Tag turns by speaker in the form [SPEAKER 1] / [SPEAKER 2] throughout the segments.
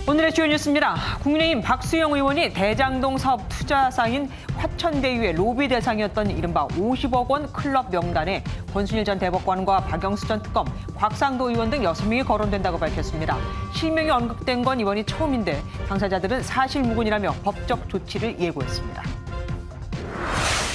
[SPEAKER 1] 오늘의 주요 뉴스입니다. 국민의힘 박수영 의원이 대장동 사업 투자상인 화천대유의 로비 대상이었던 이른바 50억 원 클럽 명단에 권순일 전 대법관과 박영수 전 특검, 곽상도 의원 등 6명이 거론된다고 밝혔습니다. 실명이 언급된 건 이번이 처음인데 당사자들은 사실무근이라며 법적 조치를 예고했습니다.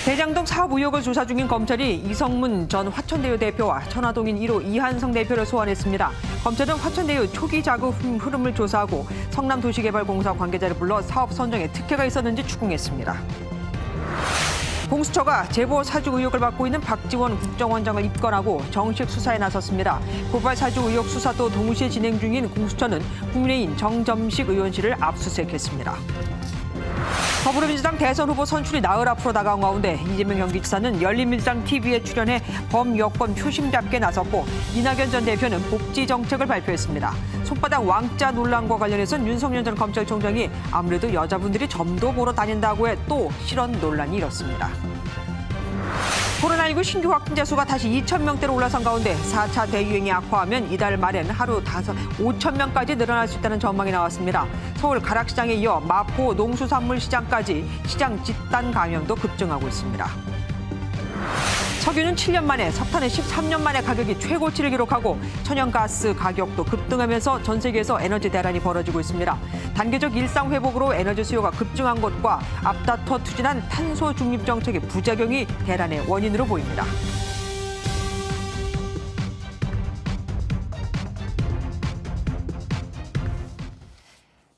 [SPEAKER 1] 대장동 사업 의혹을 조사 중인 검찰이 이성문 전 화천대유 대표와 천화동인 1호 이한성 대표를 소환했습니다. 검찰은 화천대유 초기 자금 흐름을 조사하고 성남도시개발공사 관계자를 불러 사업 선정에 특혜가 있었는지 추궁했습니다. 공수처가 제보 사주 의혹을 받고 있는 박지원 국정원장을 입건하고 정식 수사에 나섰습니다. 고발 사주 의혹 수사도 동시에 진행 중인 공수처는 국민의힘 정점식 의원실을 압수수색했습니다. 더불어민주당 대선 후보 선출이 나흘 앞으로 다가온 가운데 이재명 경기지사는 열린민주당 TV에 출연해 범여권 표심 잡게 나섰고 이낙연 전 대표는 복지 정책을 발표했습니다. 손바닥 왕자 논란과 관련해서는 윤석열 전 검찰총장이 아무래도 여자분들이 점도 보러 다닌다고 해 또 실언 논란이 일었습니다. 코로나19 신규 확진자 수가 다시 2,000명대로 올라선 가운데 4차 대유행이 악화하면 이달 말엔 하루 5,000명까지 늘어날 수 있다는 전망이 나왔습니다. 서울 가락시장에 이어 마포 농수산물시장까지 시장 집단 감염도 급증하고 있습니다. 석유는 7년 만에, 석탄은 13년 만에 가격이 최고치를 기록하고 천연가스 가격도 급등하면서 전 세계에서 에너지 대란이 벌어지고 있습니다. 단계적 일상 회복으로 에너지 수요가 급증한 것과 앞다퉈 추진한 탄소 중립 정책의 부작용이 대란의 원인으로 보입니다.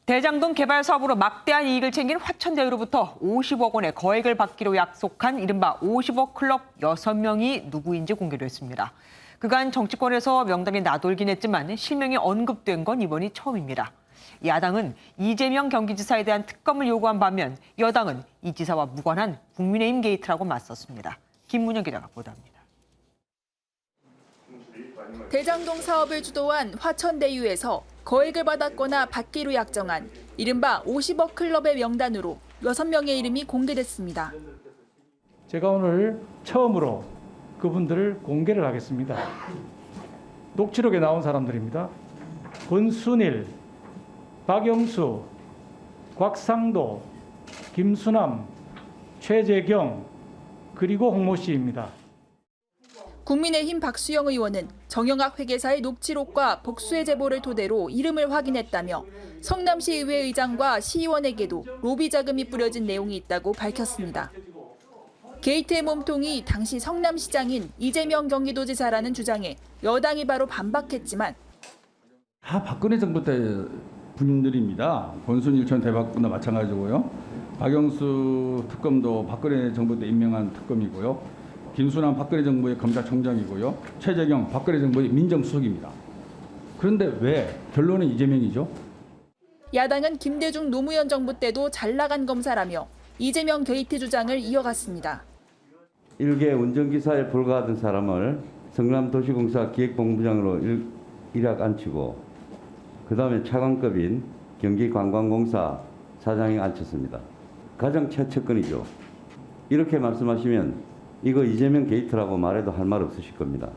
[SPEAKER 1] 대장동 개발 사업으로 막대한 이익을 챙긴 화천대유로부터 50억 원의 거액을 받기로 약속한 이른바 50억 클럽 6명이 누구인지 공개됐습니다. 그간 정치권에서 명단이 나돌긴 했지만 실명이 언급된 건 이번이 처음입니다. 야당은 이재명 경기지사에 대한 특검을 요구한 반면 여당은 이 지사와 무관한 국민의힘 게이트라고 맞섰습니다. 김문영 기자가 보도합니다.
[SPEAKER 2] 대장동 사업을 주도한 화천대유에서 거액을 받았거나 받기로 약정한 이른바 50억 클럽의 명단으로 6명의 이름이 공개됐습니다.
[SPEAKER 3] 제가 오늘 처음으로 그분들을 공개를 하겠습니다. 녹취록에 나온 사람들입니다. 권순일, 박영수, 곽상도, 김수남, 최재경, 그리고 홍모 씨입니다.
[SPEAKER 2] 국민의힘 박수영 의원은 정영학 회계사의 녹취록과 복수의 제보를 토대로 이름을 확인했다며 성남시의회 의장과 시의원에게도 로비 자금이 뿌려진 내용이 있다고 밝혔습니다. 게이트의 몸통이 당시 성남시장인 이재명 경기도지사라는 주장에 여당이 바로 반박했지만
[SPEAKER 4] 다 박근혜 정부 때 분들입니다. 권순일 전 대법관도 마찬가지고요. 박영수 특검도 박근혜 정부 때 임명한 특검이고요. 김수남 박근혜 정부의 검찰총장이고요. 최재경 박근혜 정부의 민정수석입니다. 그런데 왜 결론은 이재명이죠?
[SPEAKER 2] 야당은 김대중 노무현 정부 때도 잘 나간 검사라며 이재명 게이트 주장을 이어갔습니다.
[SPEAKER 5] 일개 운전기사에 불과하던 사람을 성남도시공사 기획본부장으로 일약 앉히고 그다음에 차관급인 경기관광공사 사장에 앉혔습니다. 가장 최측근이죠. 이렇게 말씀하시면 이거 이재명 게이트라고 말해도 할 말 없으실 겁니다.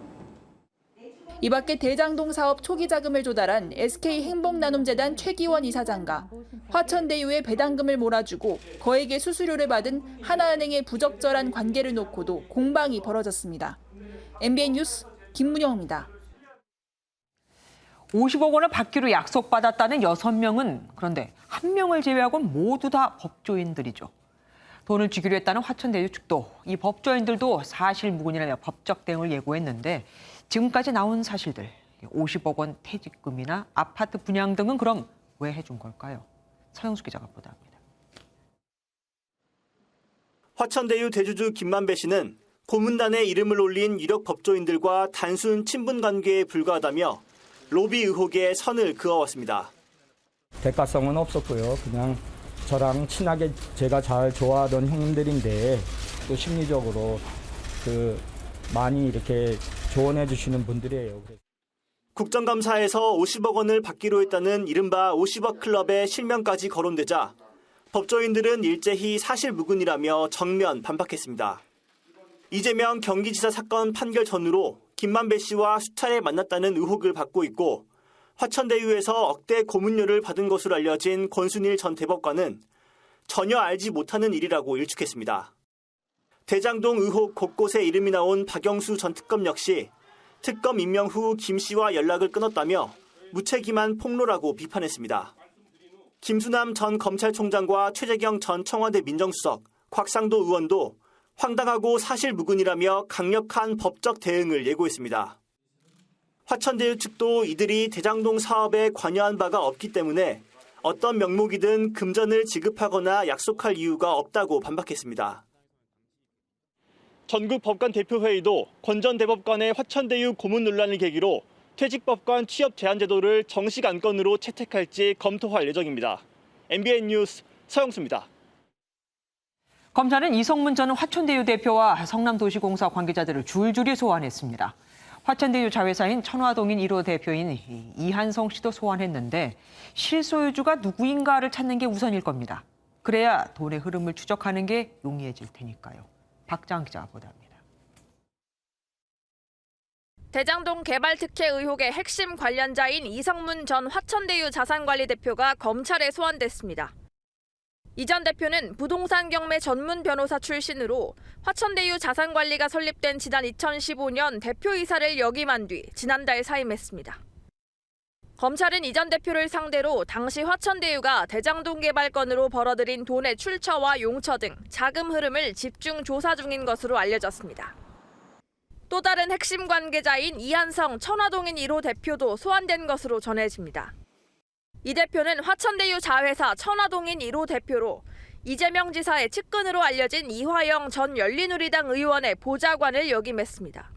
[SPEAKER 2] 이 밖에 대장동 사업 초기 자금을 조달한 SK행복나눔재단 최기원 이사장과 화천대유의 배당금을 몰아주고 거액의 수수료를 받은 하나은행의 부적절한 관계를 놓고도 공방이 벌어졌습니다. MBN 뉴스 김문영입니다.
[SPEAKER 1] 50억 원을 받기로 약속받았다는 6명은 그런데 1명을 제외하고는 모두 다 법조인들이죠. 돈을 주기로 했다는 화천대유 측도 이 법조인들도 사실무근이라며 법적 대응을 예고했는데 지금까지 나온 사실들 50억 원 퇴직금이나 아파트 분양 등은 그럼 왜 해준 걸까요? 서영수 기자가 보도합니다.
[SPEAKER 6] 화천대유 대주주 김만배 씨는 고문단에 이름을 올린 유력 법조인들과 단순 친분 관계에 불과하다며 로비 의혹에 선을 그어왔습니다.
[SPEAKER 7] 대가성은 없었고요. 그냥 저랑 친하게 제가 잘 좋아하던 형님들인데 또 심리적으로 많이 이렇게 조언해 주시는 분들이에요.
[SPEAKER 6] 국정감사에서 50억 원을 받기로 했다는 이른바 50억 클럽의 실명까지 거론되자 법조인들은 일제히 사실무근이라며 정면 반박했습니다. 이재명 경기지사 사건 판결 전후로 김만배 씨와 수차례 만났다는 의혹을 받고 있고 화천대유에서 억대 고문료를 받은 것으로 알려진 권순일 전 대법관은 전혀 알지 못하는 일이라고 일축했습니다. 대장동 의혹 곳곳에 이름이 나온 박영수 전 특검 역시 특검 임명 후 김 씨와 연락을 끊었다며 무책임한 폭로라고 비판했습니다. 김수남 전 검찰총장과 최재경 전 청와대 민정수석, 곽상도 의원도 황당하고 사실무근이라며 강력한 법적 대응을 예고했습니다. 화천대유 측도 이들이 대장동 사업에 관여한 바가 없기 때문에 어떤 명목이든 금전을 지급하거나 약속할 이유가 없다고 반박했습니다. 전국법관 대표회의도 권 전 대법관의 화천대유 고문 논란을 계기로 퇴직법관 취업 제한 제도를 정식 안건으로 채택할지 검토할 예정입니다. MBN 뉴스 서영수입니다.
[SPEAKER 1] 검찰은 이성문 전 화천대유 대표와 성남도시공사 관계자들을 줄줄이 소환했습니다. 화천대유 자회사인 천화동인 1호 대표인 이한성 씨도 소환했는데 실소유주가 누구인가를 찾는 게 우선일 겁니다. 그래야 돈의 흐름을 추적하는 게 용이해질 테니까요. 박장 기자가 보도합니다.
[SPEAKER 8] 대장동 개발 특혜 의혹의 핵심 관련자인 이성문 전 화천대유 자산관리 대표가 검찰에 소환됐습니다. 이 전 대표는 부동산 경매 전문 변호사 출신으로 화천대유 자산관리가 설립된 지난 2015년 대표이사를 역임한 뒤 지난달 사임했습니다. 검찰은 이 전 대표를 상대로 당시 화천대유가 대장동 개발 건으로 벌어들인 돈의 출처와 용처 등 자금 흐름을 집중 조사 중인 것으로 알려졌습니다. 또 다른 핵심 관계자인 이한성 천화동인 1호 대표도 소환된 것으로 전해집니다. 이 대표는 화천대유 자회사 천화동인 1호 대표로 이재명 지사의 측근으로 알려진 이화영 전 열린우리당 의원의 보좌관을 역임했습니다.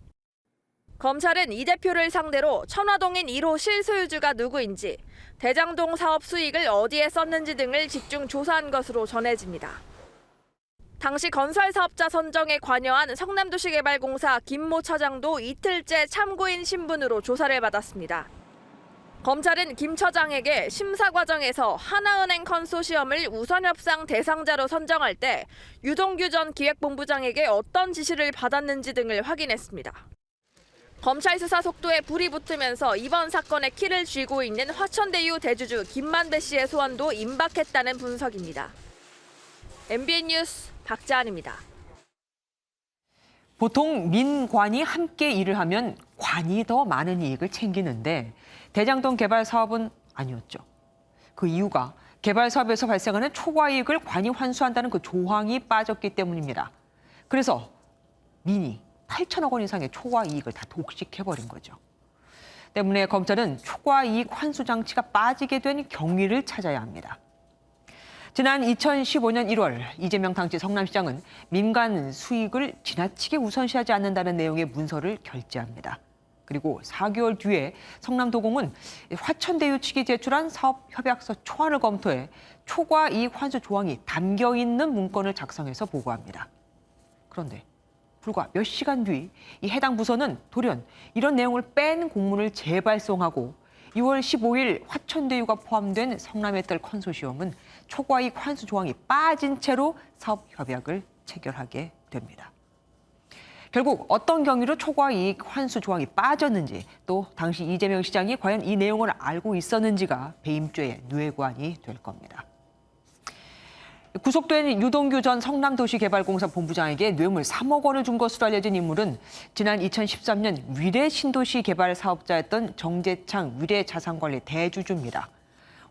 [SPEAKER 8] 검찰은 이 대표를 상대로 천화동인 1호 실소유주가 누구인지, 대장동 사업 수익을 어디에 썼는지 등을 집중 조사한 것으로 전해집니다. 당시 건설사업자 선정에 관여한 성남도시개발공사 김모 차장도 이틀째 참고인 신분으로 조사를 받았습니다. 검찰은 김 처장에게 심사 과정에서 하나은행 컨소시엄을 우선 협상 대상자로 선정할 때 유동규 전 기획본부장에게 어떤 지시를 받았는지 등을 확인했습니다. 검찰 수사 속도에 불이 붙으면서 이번 사건의 키를 쥐고 있는 화천대유 대주주 김만배 씨의 소환도 임박했다는 분석입니다. MBN 뉴스 박자한입니다.
[SPEAKER 1] 보통 민관이 함께 일을 하면 관이 더 많은 이익을 챙기는데 대장동 개발 사업은 아니었죠. 그 이유가 개발 사업에서 발생하는 초과 이익을 관이 환수한다는 그 조항이 빠졌기 때문입니다. 그래서 민이 8천억 원 이상의 초과 이익을 다 독식해버린 거죠. 때문에 검찰은 초과 이익 환수 장치가 빠지게 된 경위를 찾아야 합니다. 지난 2015년 1월 이재명 당시 성남시장은 민간 수익을 지나치게 우선시하지 않는다는 내용의 문서를 결재합니다. 그리고 4개월 뒤에 성남도공은 화천대유 측이 제출한 사업협약서 초안을 검토해 초과 이익 환수 조항이 담겨 있는 문건을 작성해서 보고합니다. 그런데 불과 몇 시간 뒤 이 해당 부서는 돌연 이런 내용을 뺀 공문을 재발송하고 6월 15일 화천대유가 포함된 성남의딸 컨소시엄은 초과이익 환수 조항이 빠진 채로 사업협약을 체결하게 됩니다. 결국 어떤 경위로 초과이익 환수 조항이 빠졌는지 또 당시 이재명 시장이 과연 이 내용을 알고 있었는지가 배임죄의 뇌관이 될 겁니다. 구속된 유동규 전 성남도시개발공사 본부장에게 뇌물 3억 원을 준 것으로 알려진 인물은 지난 2013년 위례 신도시 개발 사업자였던 정재창 위례자산관리 대주주입니다.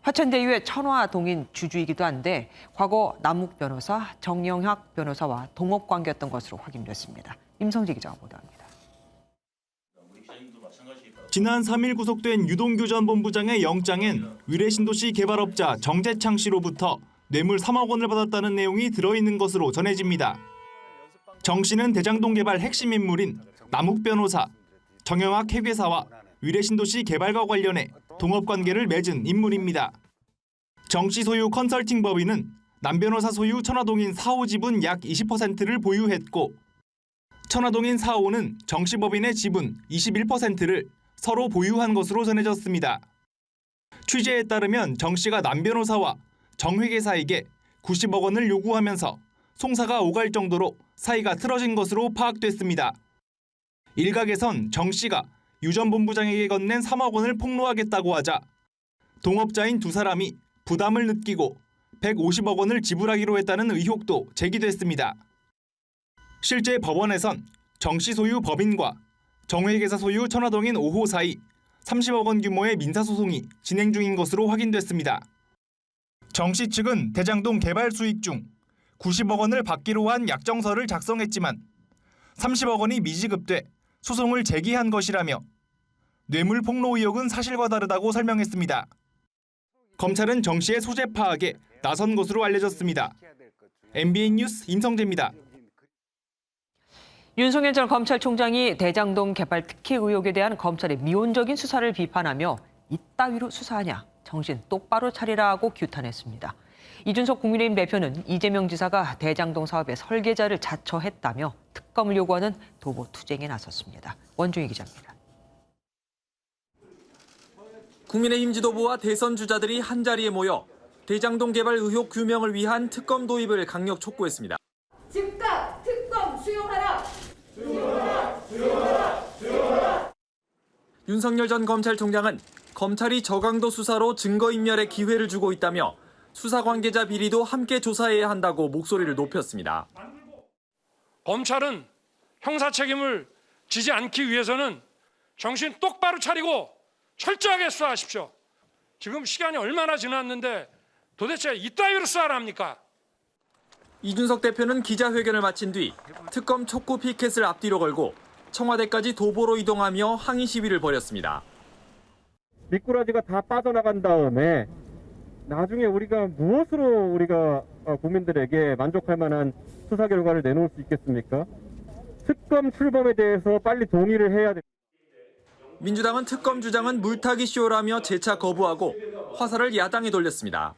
[SPEAKER 1] 화천대유의 천화동인 주주이기도 한데 과거 남욱 변호사, 정영학 변호사와 동업관계였던 것으로 확인됐습니다. 임성재 기자가 보도합니다.
[SPEAKER 9] 지난 3일 구속된 유동규 전 본부장의 영장엔 위례 신도시 개발업자 정재창 씨로부터 뇌물 3억 원을 받았다는 내용이 들어있는 것으로 전해집니다. 정 씨는 대장동 개발 핵심 인물인 남욱 변호사, 정영학 회계사와 위례 신도시 개발과 관련해 동업관계를 맺은 인물입니다. 정 씨 소유 컨설팅 법인은 남 변호사 소유 천화동인 4호 지분 약 20%를 보유했고 천화동인 4호는 정 씨 법인의 지분 21%를 서로 보유한 것으로 전해졌습니다. 취재에 따르면 정 씨가 남 변호사와 정 회계사에게 90억 원을 요구하면서 송사가 오갈 정도로 사이가 틀어진 것으로 파악됐습니다. 일각에선 정 씨가 유 전 본부장에게 건넨 3억 원을 폭로하겠다고 하자 동업자인 두 사람이 부담을 느끼고 150억 원을 지불하기로 했다는 의혹도 제기됐습니다. 실제 법원에선 정 씨 소유 법인과 정회계사 소유 천화동인 5호 사이 30억 원 규모의 민사소송이 진행 중인 것으로 확인됐습니다. 정 씨 측은 대장동 개발 수익 중 90억 원을 받기로 한 약정서를 작성했지만 30억 원이 미지급돼 소송을 제기한 것이라며 뇌물 폭로 의혹은 사실과 다르다고 설명했습니다. 검찰은 정 씨의 소재 파악에 나선 것으로 알려졌습니다. MBN 뉴스 임성재입니다.
[SPEAKER 1] 윤석열 전 검찰총장이 대장동 개발 특혜 의혹에 대한 검찰의 미온적인 수사를 비판하며 이따위로 수사하냐, 정신 똑바로 차리라고 규탄했습니다. 이준석 국민의힘 대표는 이재명 지사가 대장동 사업의 설계자를 자처했다며 특검을 요구하는 도보 투쟁에 나섰습니다. 원중희 기자입니다.
[SPEAKER 10] 국민의힘 지도부와 대선 주자들이 한자리에 모여 대장동 개발 의혹 규명을 위한 특검 도입을 강력 촉구했습니다.
[SPEAKER 11] 즉각 특검 수용하라!
[SPEAKER 10] 윤석열 전 검찰총장은 검찰이 저강도 수사로 증거인멸의 기회를 주고 있다며 수사 관계자 비리도 함께 조사해야 한다고 목소리를 높였습니다.
[SPEAKER 12] 검찰은 형사 책임을 지지 않기 위해서는 정신 똑바로 차리고 철저하게 수사하십시오. 지금 시간이 얼마나 지났는데 도대체 이따위로 수사를 합니까?
[SPEAKER 10] 이준석 대표는 기자회견을 마친 뒤 특검 촉구 피켓을 앞뒤로 걸고 청와대까지 도보로 이동하며 항의 시위를 벌였습니다.
[SPEAKER 13] 미꾸라지가 다 빠져나간 다음에 나중에 우리가 무엇으로 우리가 국민들에게 만족할 만한 수사 결과를 내놓을 수 있겠습니까? 특검 출범에 대해서 빨리 동의를 해야 됩니다.
[SPEAKER 10] 민주당은 특검 주장은 물타기 쇼라며 재차 거부하고 화살을 야당에 돌렸습니다.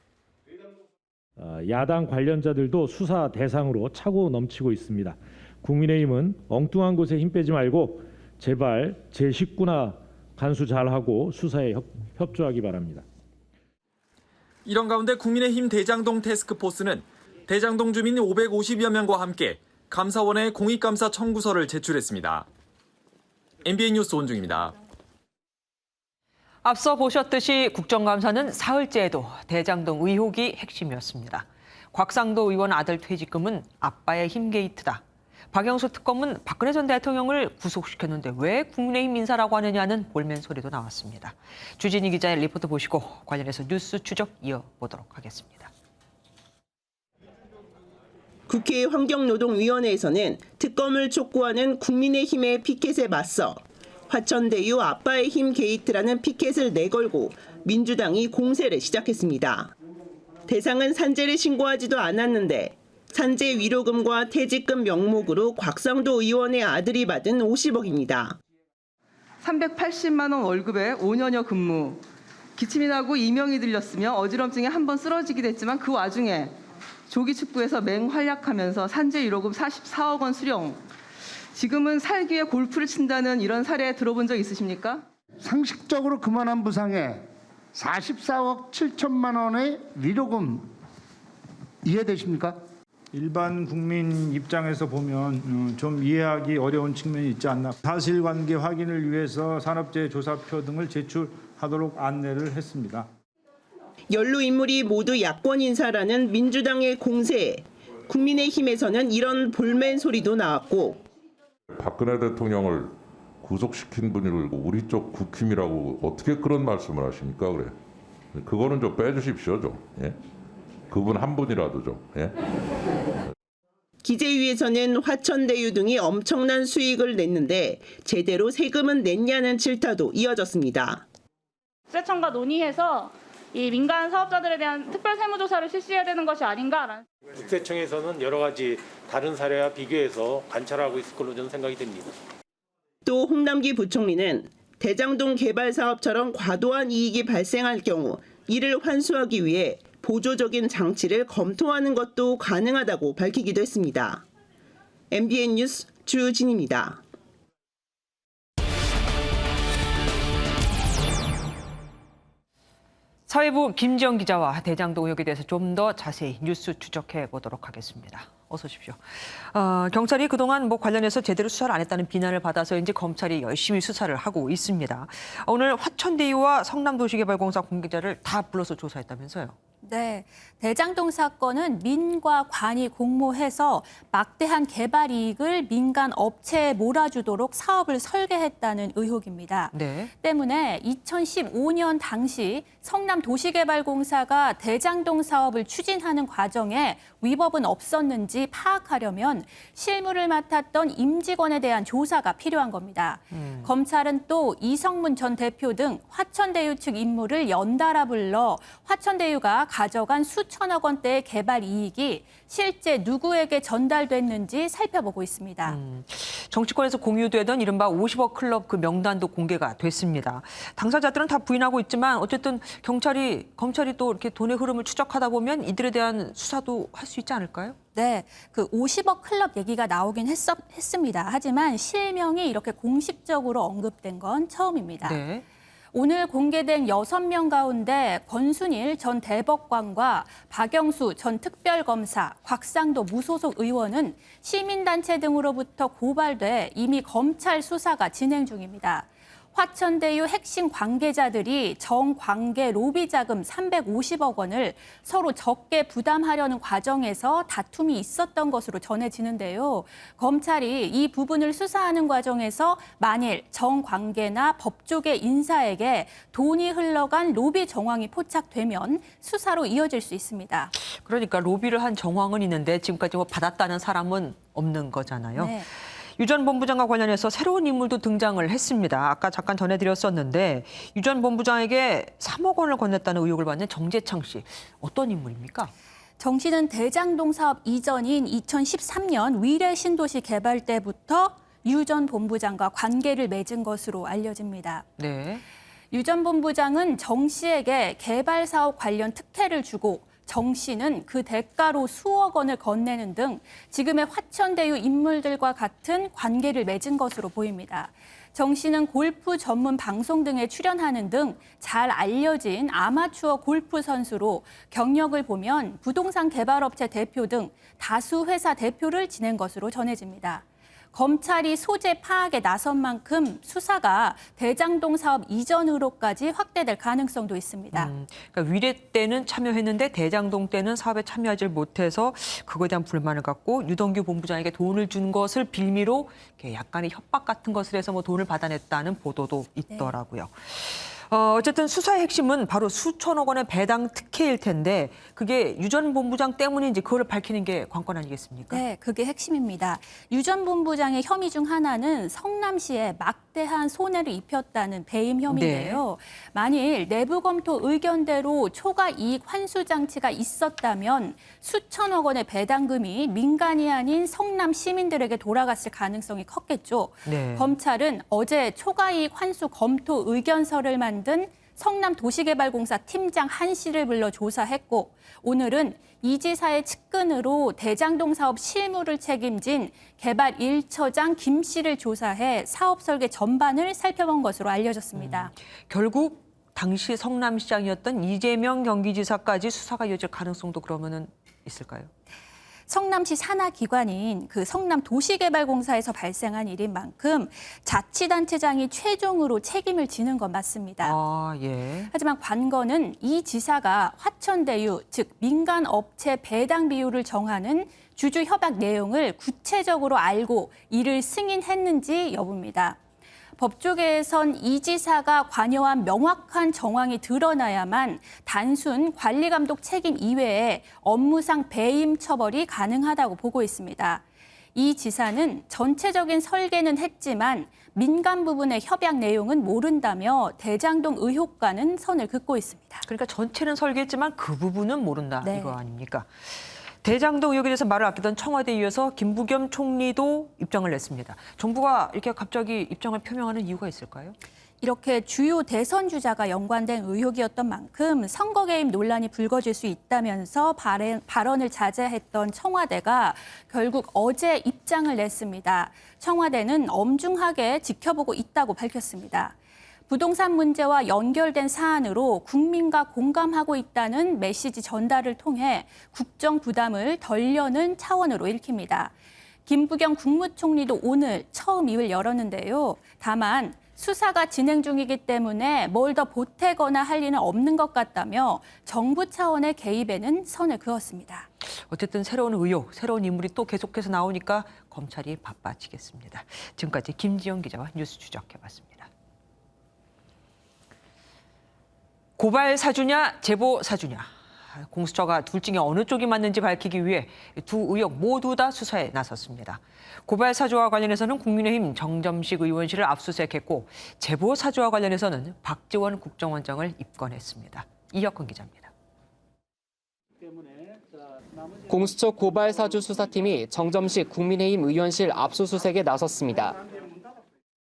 [SPEAKER 14] 야당 관련자들도 수사 대상으로 차고 넘치고 있습니다. 국민의힘은 엉뚱한 곳에 힘 빼지 말고 제발 제 식구나 간수 잘하고 수사에 협조하기 바랍니다.
[SPEAKER 10] 이런 가운데 국민의힘 대장동 태스크포스는 대장동 주민 550여 명과 함께 감사원에 공익감사 청구서를 제출했습니다. MBN 뉴스 원중입니다.
[SPEAKER 1] 앞서 보셨듯이 국정감사는 사흘째에도 대장동 의혹이 핵심이었습니다. 곽상도 의원 아들 퇴직금은 아빠의 힘 게이트다. 박영수 특검은 박근혜 전 대통령을 구속시켰는데 왜 국민의힘 인사라고 하느냐는 볼멘 소리도 나왔습니다. 주진희 기자의 리포트 보시고 관련해서 뉴스 추적 이어보도록 하겠습니다.
[SPEAKER 15] 국회 환경노동위원회에서는 특검을 촉구하는 국민의힘의 피켓에 맞서 화천대유 아빠의 힘 게이트라는 피켓을 내걸고 민주당이 공세를 시작했습니다. 대상은 산재를 신고하지도 않았는데 산재 위로금과 퇴직금 명목으로 곽상도 의원의 아들이 받은 50억입니다.
[SPEAKER 16] 380만 원 월급에 5년여 근무, 기침이 나고 이명이 들렸으며 어지럼증에 한 번 쓰러지기도 했지만 그 와중에 조기축구에서 맹활약하면서 산재 위로금 44억 원 수령, 지금은 살기 위해 골프를 친다는 이런 사례 들어본 적 있으십니까?
[SPEAKER 17] 상식적으로 그만한 부상에 44억 7천만 원의 위로금 이해되십니까?
[SPEAKER 18] 일반 국민 입장에서 보면 좀 이해하기 어려운 측면이 있지 않나. 사실관계 확인을 위해서 산업재해 조사표 등을 제출하도록 안내를 했습니다.
[SPEAKER 15] 연루 인물이 모두 야권 인사라는 민주당의 공세에 국민의힘에서는 이런 볼멘 소리도 나왔고,
[SPEAKER 19] 박근혜 대통령을 구속시킨 분이 우리 쪽 국힘이라고 어떻게 그런 말씀을 하십니까? 그래. 그거는 좀 빼주십시오, 좀. 예? 그분 한 분이라도 좀. 예?
[SPEAKER 15] 기재위에서는 화천대유 등이 엄청난 수익을 냈는데 제대로 세금은 냈냐는 질타도 이어졌습니다.
[SPEAKER 20] 국세청과 논의해서 이 민간 사업자들에 대한 특별 세무조사를 실시해야 되는 것이 아닌가라는.
[SPEAKER 21] 국세청에서는 여러 가지 다른 사례와 비교해서 관찰하고 있을 걸로 저는 생각이 됩니다.
[SPEAKER 15] 또 홍남기 부총리는 대장동 개발 사업처럼 과도한 이익이 발생할 경우 이를 환수하기 위해 보조적인 장치를 검토하는 것도 가능하다고 밝히기도 했습니다. MBN 뉴스 주진입니다.
[SPEAKER 1] 사회부 김지영 기자와 대장동 의혹에 대해서 좀 더 자세히 뉴스 추적해 보도록 하겠습니다. 어서 오십시오. 경찰이 그동안 관련해서 제대로 수사를 안 했다는 비난을 받아서 이제 검찰이 열심히 수사를 하고 있습니다. 오늘 화천대유와 성남도시개발공사 관계자를 다 불러서 조사했다면서요?
[SPEAKER 3] 네, 대장동 사건은 민과 관이 공모해서 막대한 개발 이익을 민간 업체에 몰아주도록 사업을 설계했다는 의혹입니다.
[SPEAKER 1] 네.
[SPEAKER 3] 때문에 2015년 당시 성남도시개발공사가 대장동 사업을 추진하는 과정에 위법은 없었는지 파악하려면 실무를 맡았던 임직원에 대한 조사가 필요한 겁니다. 검찰은 또 이성문 전 대표 등 화천대유 측 인물을 연달아 불러 화천대유가 가져간 수천억 원대의 개발 이익이 실제 누구에게 전달됐는지 살펴보고 있습니다.
[SPEAKER 1] 정치권에서 공유되던 이른바 50억 클럽 그 명단도 공개가 됐습니다. 당사자들은 다 부인하고 있지만 어쨌든 검찰이 또 이렇게 돈의 흐름을 추적하다 보면 이들에 대한 수사도 할 수 있지 않을까요?
[SPEAKER 3] 네, 그 50억 클럽 얘기가 나오긴 했습니다. 하지만 실명이 이렇게 공식적으로 언급된 건 처음입니다.
[SPEAKER 1] 네.
[SPEAKER 3] 오늘 공개된 6명 가운데 권순일 전 대법관과 박영수 전 특별검사, 곽상도 무소속 의원은 시민단체 등으로부터 고발돼 이미 검찰 수사가 진행 중입니다. 화천대유 핵심 관계자들이 정관계 로비 자금 350억 원을 서로 적게 부담하려는 과정에서 다툼이 있었던 것으로 전해지는데요. 검찰이 이 부분을 수사하는 과정에서 만일 정관계나 법조계 인사에게 돈이 흘러간 로비 정황이 포착되면 수사로 이어질 수 있습니다.
[SPEAKER 1] 그러니까 로비를 한 정황은 있는데 지금까지 받았다는 사람은 없는 거잖아요.
[SPEAKER 3] 네.
[SPEAKER 1] 유 전 본부장과 관련해서 새로운 인물도 등장을 했습니다. 아까 잠깐 전해드렸었는데 유 전 본부장에게 3억 원을 건넸다는 의혹을 받는 정재창 씨. 어떤 인물입니까?
[SPEAKER 3] 정 씨는 대장동 사업 이전인 2013년 위례 신도시 개발 때부터 유 전 본부장과 관계를 맺은 것으로 알려집니다.
[SPEAKER 1] 네.
[SPEAKER 3] 유 전 본부장은 정 씨에게 개발 사업 관련 특혜를 주고 정 씨는 그 대가로 수억 원을 건네는 등 지금의 화천대유 인물들과 같은 관계를 맺은 것으로 보입니다. 정 씨는 골프 전문 방송 등에 출연하는 등 잘 알려진 아마추어 골프 선수로 경력을 보면 부동산 개발업체 대표 등 다수 회사 대표를 지낸 것으로 전해집니다. 검찰이 소재 파악에 나선 만큼 수사가 대장동 사업 이전으로까지 확대될 가능성도 있습니다.
[SPEAKER 1] 그러니까 위례 때는 참여했는데 대장동 때는 사업에 참여하지 못해서 그거에 대한 불만을 갖고 유동규 본부장에게 돈을 준 것을 빌미로 약간의 협박 같은 것을 해서 돈을 받아냈다는 보도도 있더라고요. 어쨌든 수사의 핵심은 바로 수천억 원의 배당 특혜일 텐데 그게 유 전 본부장 때문인지 그걸 밝히는 게 관건 아니겠습니까?
[SPEAKER 3] 네, 그게 핵심입니다. 유 전 본부장의 혐의 중 하나는 성남시에 막대한 손해를 입혔다는 배임 혐의인데요.
[SPEAKER 1] 네.
[SPEAKER 3] 만일 내부 검토 의견대로 초과 이익 환수 장치가 있었다면 수천억 원의 배당금이 민간이 아닌 성남 시민들에게 돌아갔을 가능성이 컸겠죠.
[SPEAKER 1] 네.
[SPEAKER 3] 검찰은 어제 초과 이익 환수 검토 의견서를 만든 성남도시개발공사 팀장 한 씨를 불러 조사했고 오늘은 이 지사의 측근으로 대장동 사업 실무를 책임진 개발 1처장 김 씨를 조사해 사업 설계 전반을 살펴본 것으로 알려졌습니다.
[SPEAKER 1] 결국 당시 성남시장이었던 이재명 경기지사까지 수사가 이어질 가능성도 그러면은 있을까요?
[SPEAKER 3] 성남시 산하 기관인 그 성남도시개발공사에서 발생한 일인 만큼 자치단체장이 최종으로 책임을 지는 건 맞습니다.
[SPEAKER 1] 아, 예.
[SPEAKER 3] 하지만 관건은 이 지사가 화천대유, 즉 민간 업체 배당 비율을 정하는 주주 협약 내용을 구체적으로 알고 이를 승인했는지 여부입니다. 법조계에선 이 지사가 관여한 명확한 정황이 드러나야만 단순 관리감독 책임 이외에 업무상 배임 처벌이 가능하다고 보고 있습니다. 이 지사는 전체적인 설계는 했지만 민간 부분의 협약 내용은 모른다며 대장동 의혹과는 선을 긋고 있습니다.
[SPEAKER 1] 그러니까 전체는 설계했지만 그 부분은 모른다
[SPEAKER 3] 네.
[SPEAKER 1] 이거 아닙니까? 대장동 의혹에 대해서 말을 아끼던 청와대에 이어서 김부겸 총리도 입장을 냈습니다. 정부가 이렇게 갑자기 입장을 표명하는 이유가 있을까요?
[SPEAKER 3] 이렇게 주요 대선 주자가 연관된 의혹이었던 만큼 선거 개입 논란이 불거질 수 있다면서 발언을 자제했던 청와대가 결국 어제 입장을 냈습니다. 청와대는 엄중하게 지켜보고 있다고 밝혔습니다. 부동산 문제와 연결된 사안으로 국민과 공감하고 있다는 메시지 전달을 통해 국정 부담을 덜 여는 차원으로 읽힙니다. 김부겸 국무총리도 오늘 처음 입을 열었는데요. 다만 수사가 진행 중이기 때문에 뭘 더 보태거나 할 리는 없는 것 같다며 정부 차원의 개입에는 선을 그었습니다.
[SPEAKER 1] 어쨌든 새로운 의혹, 새로운 인물이 또 계속해서 나오니까 검찰이 바빠지겠습니다. 지금까지 김지영 기자와 뉴스 추적해봤습니다. 고발 사주냐, 제보 사주냐. 공수처가 둘 중에 어느 쪽이 맞는지 밝히기 위해 두 의혹 모두 다 수사에 나섰습니다. 고발 사주와 관련해서는 국민의힘 정점식 의원실을 압수수색했고 제보 사주와 관련해서는 박지원 국정원장을 입건했습니다. 이혁근 기자입니다.
[SPEAKER 4] 공수처 고발 사주 수사팀이 정점식 국민의힘 의원실 압수수색에 나섰습니다.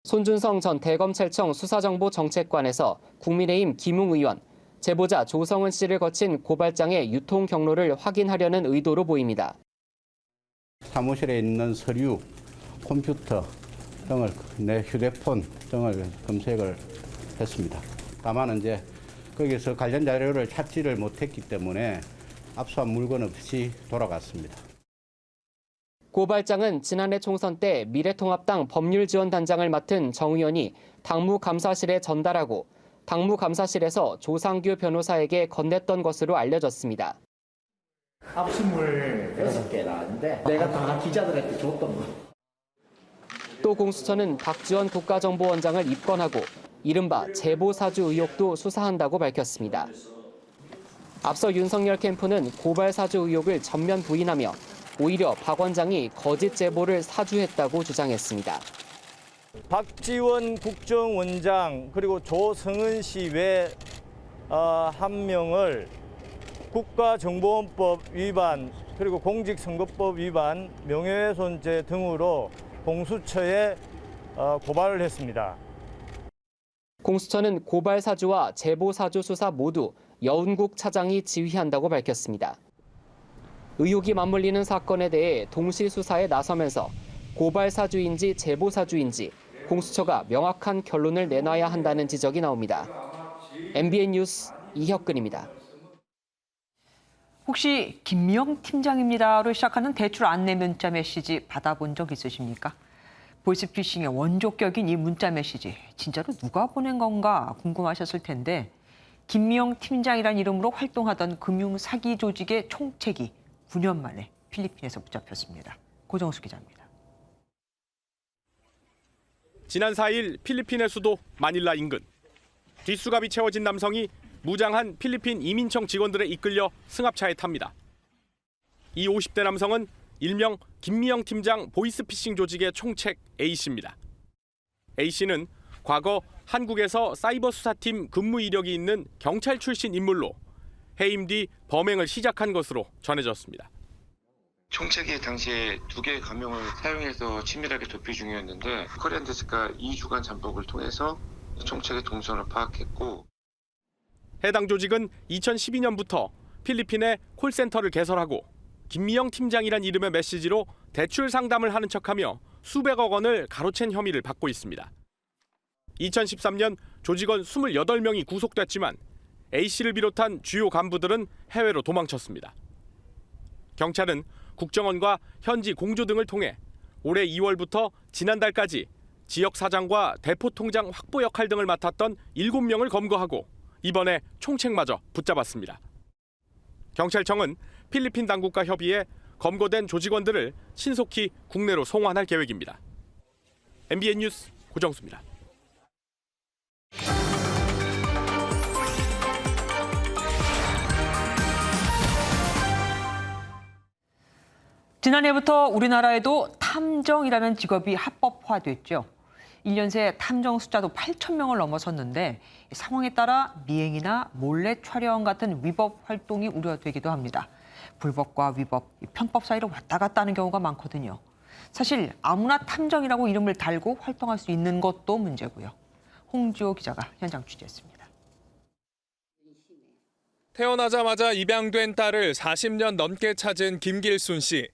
[SPEAKER 4] 손준성 전 대검찰청 수사정보정책관에서 국민의힘 김웅 의원, 제보자 조성은 씨를 거친 고발장의 유통 경로를 확인하려는 의도로 보입니다.
[SPEAKER 22] 사무실에 있는 서류, 컴퓨터 등을 내 휴대폰 등을 검색을 했습니다. 다만 이제 거기서 관련 자료를 찾지를 못했기 때문에 압수한 물건 없이 돌아갔습니다.
[SPEAKER 4] 고발장은 지난해 총선 때 미래통합당 법률지원단장을 맡은 정 의원이 당무감사실에 전달하고 당무감사실에서 조상규 변호사에게 건넸던 것으로 알려졌습니다.
[SPEAKER 23] 압수물 6개 나왔는데 내가 다 기자들한테 줬던 거.
[SPEAKER 4] 또 공수처는 박지원 국가정보원장을 입건하고 이른바 제보사주 의혹도 수사한다고 밝혔습니다. 앞서 윤석열 캠프는 고발사주 의혹을 전면 부인하며 오히려 박 원장이 거짓 제보를 사주했다고 주장했습니다.
[SPEAKER 24] 박지원 국정원장 그리고 조성은 씨 외 한 명을 국가정보원법 위반 그리고 공직선거법 위반, 명예훼손죄 등으로 공수처에 고발을 했습니다.
[SPEAKER 4] 공수처는 고발 사주와 제보 사주 수사 모두 여운국 차장이 지휘한다고 밝혔습니다. 의혹이 맞물리는 사건에 대해 동시 수사에 나서면서 고발 사주인지 제보 사주인지 공수처가 명확한 결론을 내놔야 한다는 지적이 나옵니다. MBN 뉴스 이혁근입니다.
[SPEAKER 1] 혹시 김미영 팀장입니다로 시작하는 대출 안내 문자 메시지 받아본 적 있으십니까? 보이스피싱의 원조격인 이 문자 메시지 진짜로 누가 보낸 건가 궁금하셨을 텐데 김미영 팀장이란 이름으로 활동하던 금융 사기 조직의 총책이 9년 만에 필리핀에서 붙잡혔습니다. 고정수 기자입니다.
[SPEAKER 25] 지난 4일 필리핀의 수도 마닐라 인근. 뒷수갑이 채워진 남성이 무장한 필리핀 이민청 직원들에 이끌려 승합차에 탑니다. 이 50대 남성은 일명 김미영 팀장 보이스피싱 조직의 총책 A씨입니다. A씨는 과거 한국에서 사이버 수사팀 근무 이력이 있는 경찰 출신 인물로 해임 뒤 범행을 시작한 것으로 전해졌습니다.
[SPEAKER 26] 총책이 당시에 2개의 가명을 사용해서 치밀하게 도피 중이었는데 코리안데스크가 2주간 잠복을 통해서 총책의 동선을 파악했고
[SPEAKER 25] 해당 조직은 2012년부터 필리핀에 콜센터를 개설하고 김미영 팀장이란 이름의 메시지로 대출 상담을 하는 척하며 수백억 원을 가로챈 혐의를 받고 있습니다. 2013년 조직원 28명이 구속됐지만 A씨를 비롯한 주요 간부들은 해외로 도망쳤습니다. 경찰은 국정원과 현지 공조 등을 통해 올해 2월부터 지난달까지 지역 사장과 대포 통장 확보 역할 등을 맡았던 7명을 검거하고 이번에 총책마저 붙잡았습니다. 경찰청은 필리핀 당국과 협의해 검거된 조직원들을 신속히 국내로 송환할 계획입니다. MBN 뉴스 고정수입니다.
[SPEAKER 1] 지난해부터 우리나라에도 탐정이라는 직업이 합법화됐죠. 1년 새 탐정 숫자도 8,000명을 넘어섰는데 상황에 따라 미행이나 몰래 촬영 같은 위법 활동이 우려되기도 합니다. 불법과 위법, 편법 사이로 왔다 갔다 하는 경우가 많거든요. 사실 아무나 탐정이라고 이름을 달고 활동할 수 있는 것도 문제고요. 홍지호 기자가 현장 취재했습니다.
[SPEAKER 27] 태어나자마자 입양된 딸을 40년 넘게 찾은 김길순 씨.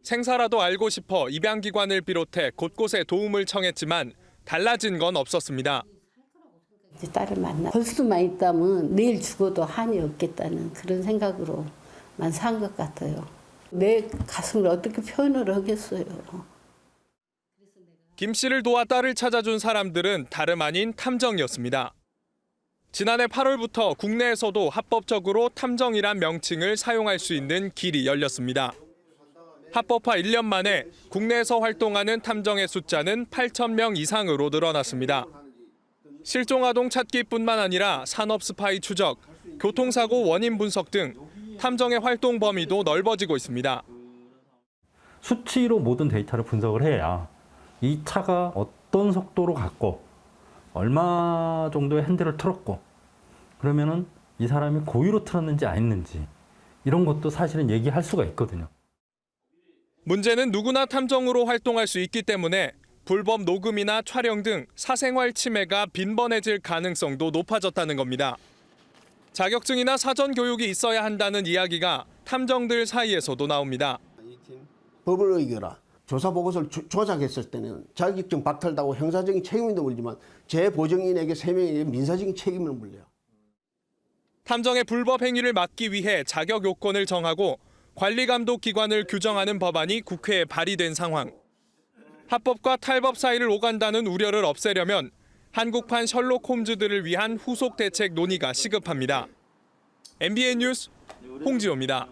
[SPEAKER 27] 생사라도 알고 싶어 입양기관을 비롯해 곳곳에 도움을 청했지만 달라진 건 없었습니다.
[SPEAKER 2] 이제 딸을 만나 볼 수만 있다면 내일 죽어도 한이 없겠다는 그런 생각으로만 산 것 같아요. 내 가슴을 어떻게 표현을 하겠어요.
[SPEAKER 27] 김 씨를 도와 딸을 찾아준 사람들은 다름 아닌 탐정이었습니다. 지난해 8월부터 국내에서도 합법적으로 탐정이란 명칭을 사용할 수 있는 길이 열렸습니다. 합법화 1년 만에 국내에서 활동하는 탐정의 숫자는 8,000명 이상으로 늘어났습니다. 실종 아동 찾기뿐만 아니라 산업 스파이 추적, 교통사고 원인 분석 등 탐정의 활동 범위도 넓어지고 있습니다.
[SPEAKER 5] 수치로 모든 데이터를 분석을 해야 이 차가 어떤 속도로 갔고 얼마 정도의 핸들을 틀었고 그러면은 이 사람이 고의로 틀었는지 아니는지 이런 것도 사실은 얘기할 수가 있거든요.
[SPEAKER 27] 문제는 누구나 탐정으로 활동할 수 있기 때문에 불법 녹음이나 촬영 등 사생활 침해가 빈번해질 가능성도 높아졌다는 겁니다. 자격증이나 사전 교육이 있어야 한다는 이야기가 탐정들 사이에서도 나옵니다.
[SPEAKER 6] 법을 어기거나 조사 보고서를 조작했을 때는 자격증 박탈당하고 형사적인 책임도 물지만 재보증인에게 3명에게 민사적인 책임을 물려요.
[SPEAKER 27] 탐정의 불법 행위를 막기 위해 자격 요건을 정하고 관리 감독 기관을 규정하는 법안이 국회에 발의된 상황. 합법과 탈법 사이를 오간다는 우려를 없애려면 한국판 셜록 홈즈들을 위한 후속 대책 논의가 시급합니다. MBN 뉴스 홍지호입니다.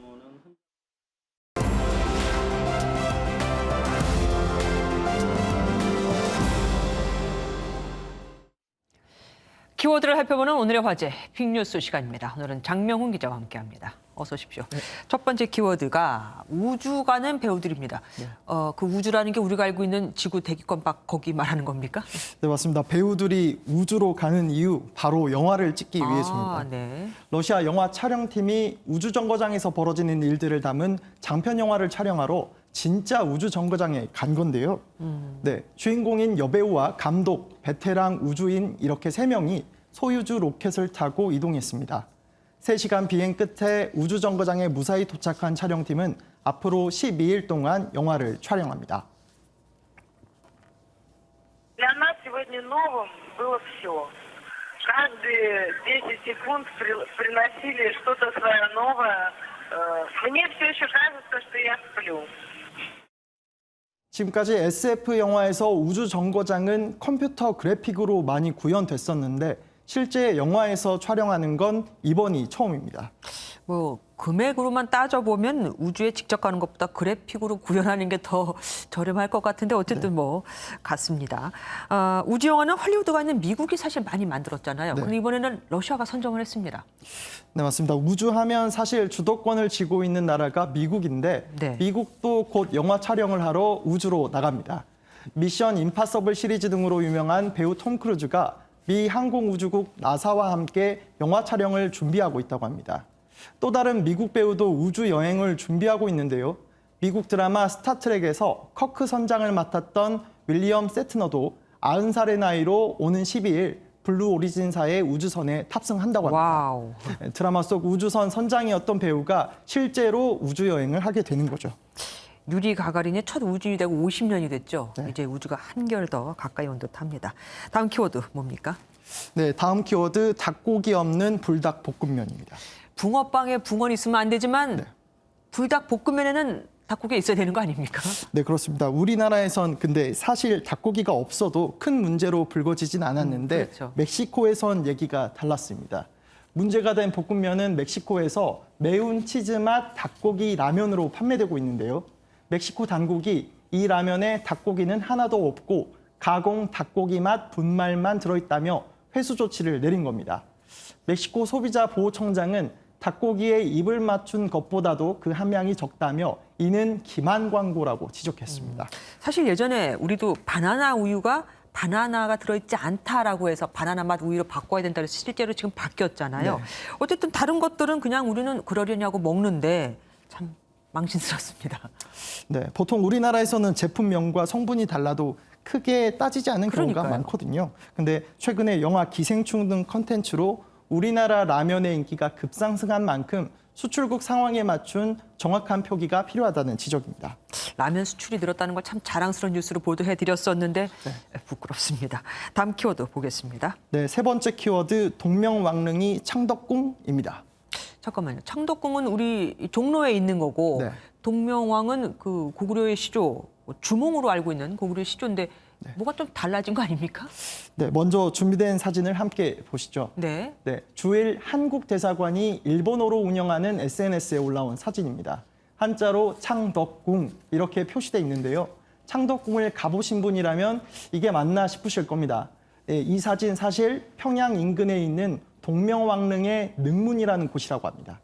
[SPEAKER 1] 키워드를 살펴보는 오늘의 화제, 빅뉴스 시간입니다. 오늘은 장명훈 기자와 함께합니다. 어서 오십시오. 네. 첫 번째 키워드가 우주 가는 배우들입니다. 네. 그 우주라는 게 우리가 알고 있는 지구 대기권 밖 거기 말하는 겁니까?
[SPEAKER 7] 네, 맞습니다. 배우들이 우주로 가는 이유, 바로 영화를 찍기 위해서입니다.
[SPEAKER 1] 네.
[SPEAKER 7] 러시아 영화 촬영팀이 우주 정거장에서 벌어지는 일들을 담은 장편 영화를 촬영하러 진짜 우주 정거장에 간 건데요. 네, 주인공인 여배우와 감독, 베테랑 우주인 이렇게 3명이 소유주 로켓을 타고 이동했습니다. 3시간 비행 끝에 우주 정거장에 무사히 도착한 촬영팀은 앞으로 12일 동안 영화를 촬영합니다.
[SPEAKER 8] Для нас сегодня новым было все. Каждые 10 секунд приносили что-то свое новое. Мне все еще кажется, что я сплю.
[SPEAKER 7] 지금까지 SF 영화에서 우주 정거장은 컴퓨터 그래픽으로 많이 구현됐었는데 실제 영화에서 촬영하는 건 이번이 처음입니다.
[SPEAKER 1] 뭐 금액으로만 따져보면 우주에 직접 가는 것보다 그래픽으로 구현하는 게 더 저렴할 것 같은데 어쨌든 뭐 같습니다. 우주 영화는 헐리우드가 있는 미국이 사실 많이 만들었잖아요.
[SPEAKER 7] 네.
[SPEAKER 1] 근데 이번에는 러시아가 선정을 했습니다.
[SPEAKER 7] 네, 맞습니다. 우주하면 사실 주도권을 쥐고 있는 나라가 미국인데
[SPEAKER 1] 네.
[SPEAKER 7] 미국도 곧 영화 촬영을 하러 우주로 나갑니다. 미션 임파서블 시리즈 등으로 유명한 배우 톰 크루즈가 미 항공우주국 나사와 함께 영화 촬영을 준비하고 있다고 합니다. 또 다른 미국 배우도 우주 여행을 준비하고 있는데요. 미국 드라마 스타트rek에서 커크 선장을 맡았던 윌리엄 세트너도 90살의 나이로 오는 12일 블루 오리진사의 우주선에 탑승한다고 합니다.
[SPEAKER 1] 와우.
[SPEAKER 7] 드라마 속 우주선 선장이었던 배우가 실제로 우주 여행을 하게 되는 거죠.
[SPEAKER 1] 유리 가가린의 첫 우주인이 되고 50년이 됐죠.
[SPEAKER 7] 네.
[SPEAKER 1] 이제 우주가 한결 더 가까이 온 듯합니다. 다음 키워드 뭡니까?
[SPEAKER 7] 네, 다음 키워드 닭고기 없는 불닭 볶음면입니다.
[SPEAKER 1] 붕어빵에 붕어는 있으면 안 되지만
[SPEAKER 7] 네.
[SPEAKER 1] 불닭 볶음면에는 닭고기가 있어야 되는 거 아닙니까?
[SPEAKER 7] 네, 그렇습니다. 우리나라에선 근데 사실 닭고기가 없어도 큰 문제로 불거지진 않았는데
[SPEAKER 1] 그렇죠.
[SPEAKER 7] 멕시코에선 얘기가 달랐습니다. 문제가 된 볶음면은 멕시코에서 매운 치즈 맛 닭고기 라면으로 판매되고 있는데요. 멕시코 당국이 이 라면에 닭고기는 하나도 없고 가공 닭고기 맛 분말만 들어있다며 회수 조치를 내린 겁니다. 멕시코 소비자 보호청장은 닭고기에 입을 맞춘 것보다도 그 함량이 적다며 이는 기만 광고라고 지적했습니다.
[SPEAKER 1] 사실 예전에 우리도 바나나 우유가 바나나가 들어있지 않다라고 해서 바나나 맛 우유로 바꿔야 된다 그래서 실제로 지금 바뀌었잖아요.
[SPEAKER 7] 네.
[SPEAKER 1] 어쨌든 다른 것들은 그냥 우리는 그러려냐고 먹는데 참 망신스럽습니다.
[SPEAKER 7] 네, 보통 우리나라에서는 제품명과 성분이 달라도 크게 따지지 않는 경우가
[SPEAKER 1] 그러니까요.
[SPEAKER 7] 많거든요. 근데 최근에 영화 기생충 등 컨텐츠로 우리나라 라면의 인기가 급상승한 만큼 수출국 상황에 맞춘 정확한 표기가 필요하다는 지적입니다.
[SPEAKER 1] 라면 수출이 늘었다는 걸 참 자랑스러운 뉴스로 보도해드렸었는데 부끄럽습니다. 다음 키워드 보겠습니다.
[SPEAKER 7] 네, 세 번째 키워드 동명왕릉이 창덕궁입니다.
[SPEAKER 1] 잠깐만요. 창덕궁은 우리 종로에 있는 거고
[SPEAKER 7] 네.
[SPEAKER 1] 동명왕은 그 고구려의 시조, 주몽으로 알고 있는 고구려의 시조인데 뭐가 좀 달라진 거 아닙니까?
[SPEAKER 7] 네, 먼저 준비된 사진을 함께 보시죠.
[SPEAKER 1] 네.
[SPEAKER 7] 네, 주일 한국대사관이 일본어로 운영하는 SNS에 올라온 사진입니다. 한자로 창덕궁 이렇게 표시돼 있는데요. 창덕궁을 가보신 분이라면 이게 맞나 싶으실 겁니다. 네, 이 사진 사실 평양 인근에 있는 동명왕릉의 능문이라는 곳이라고 합니다.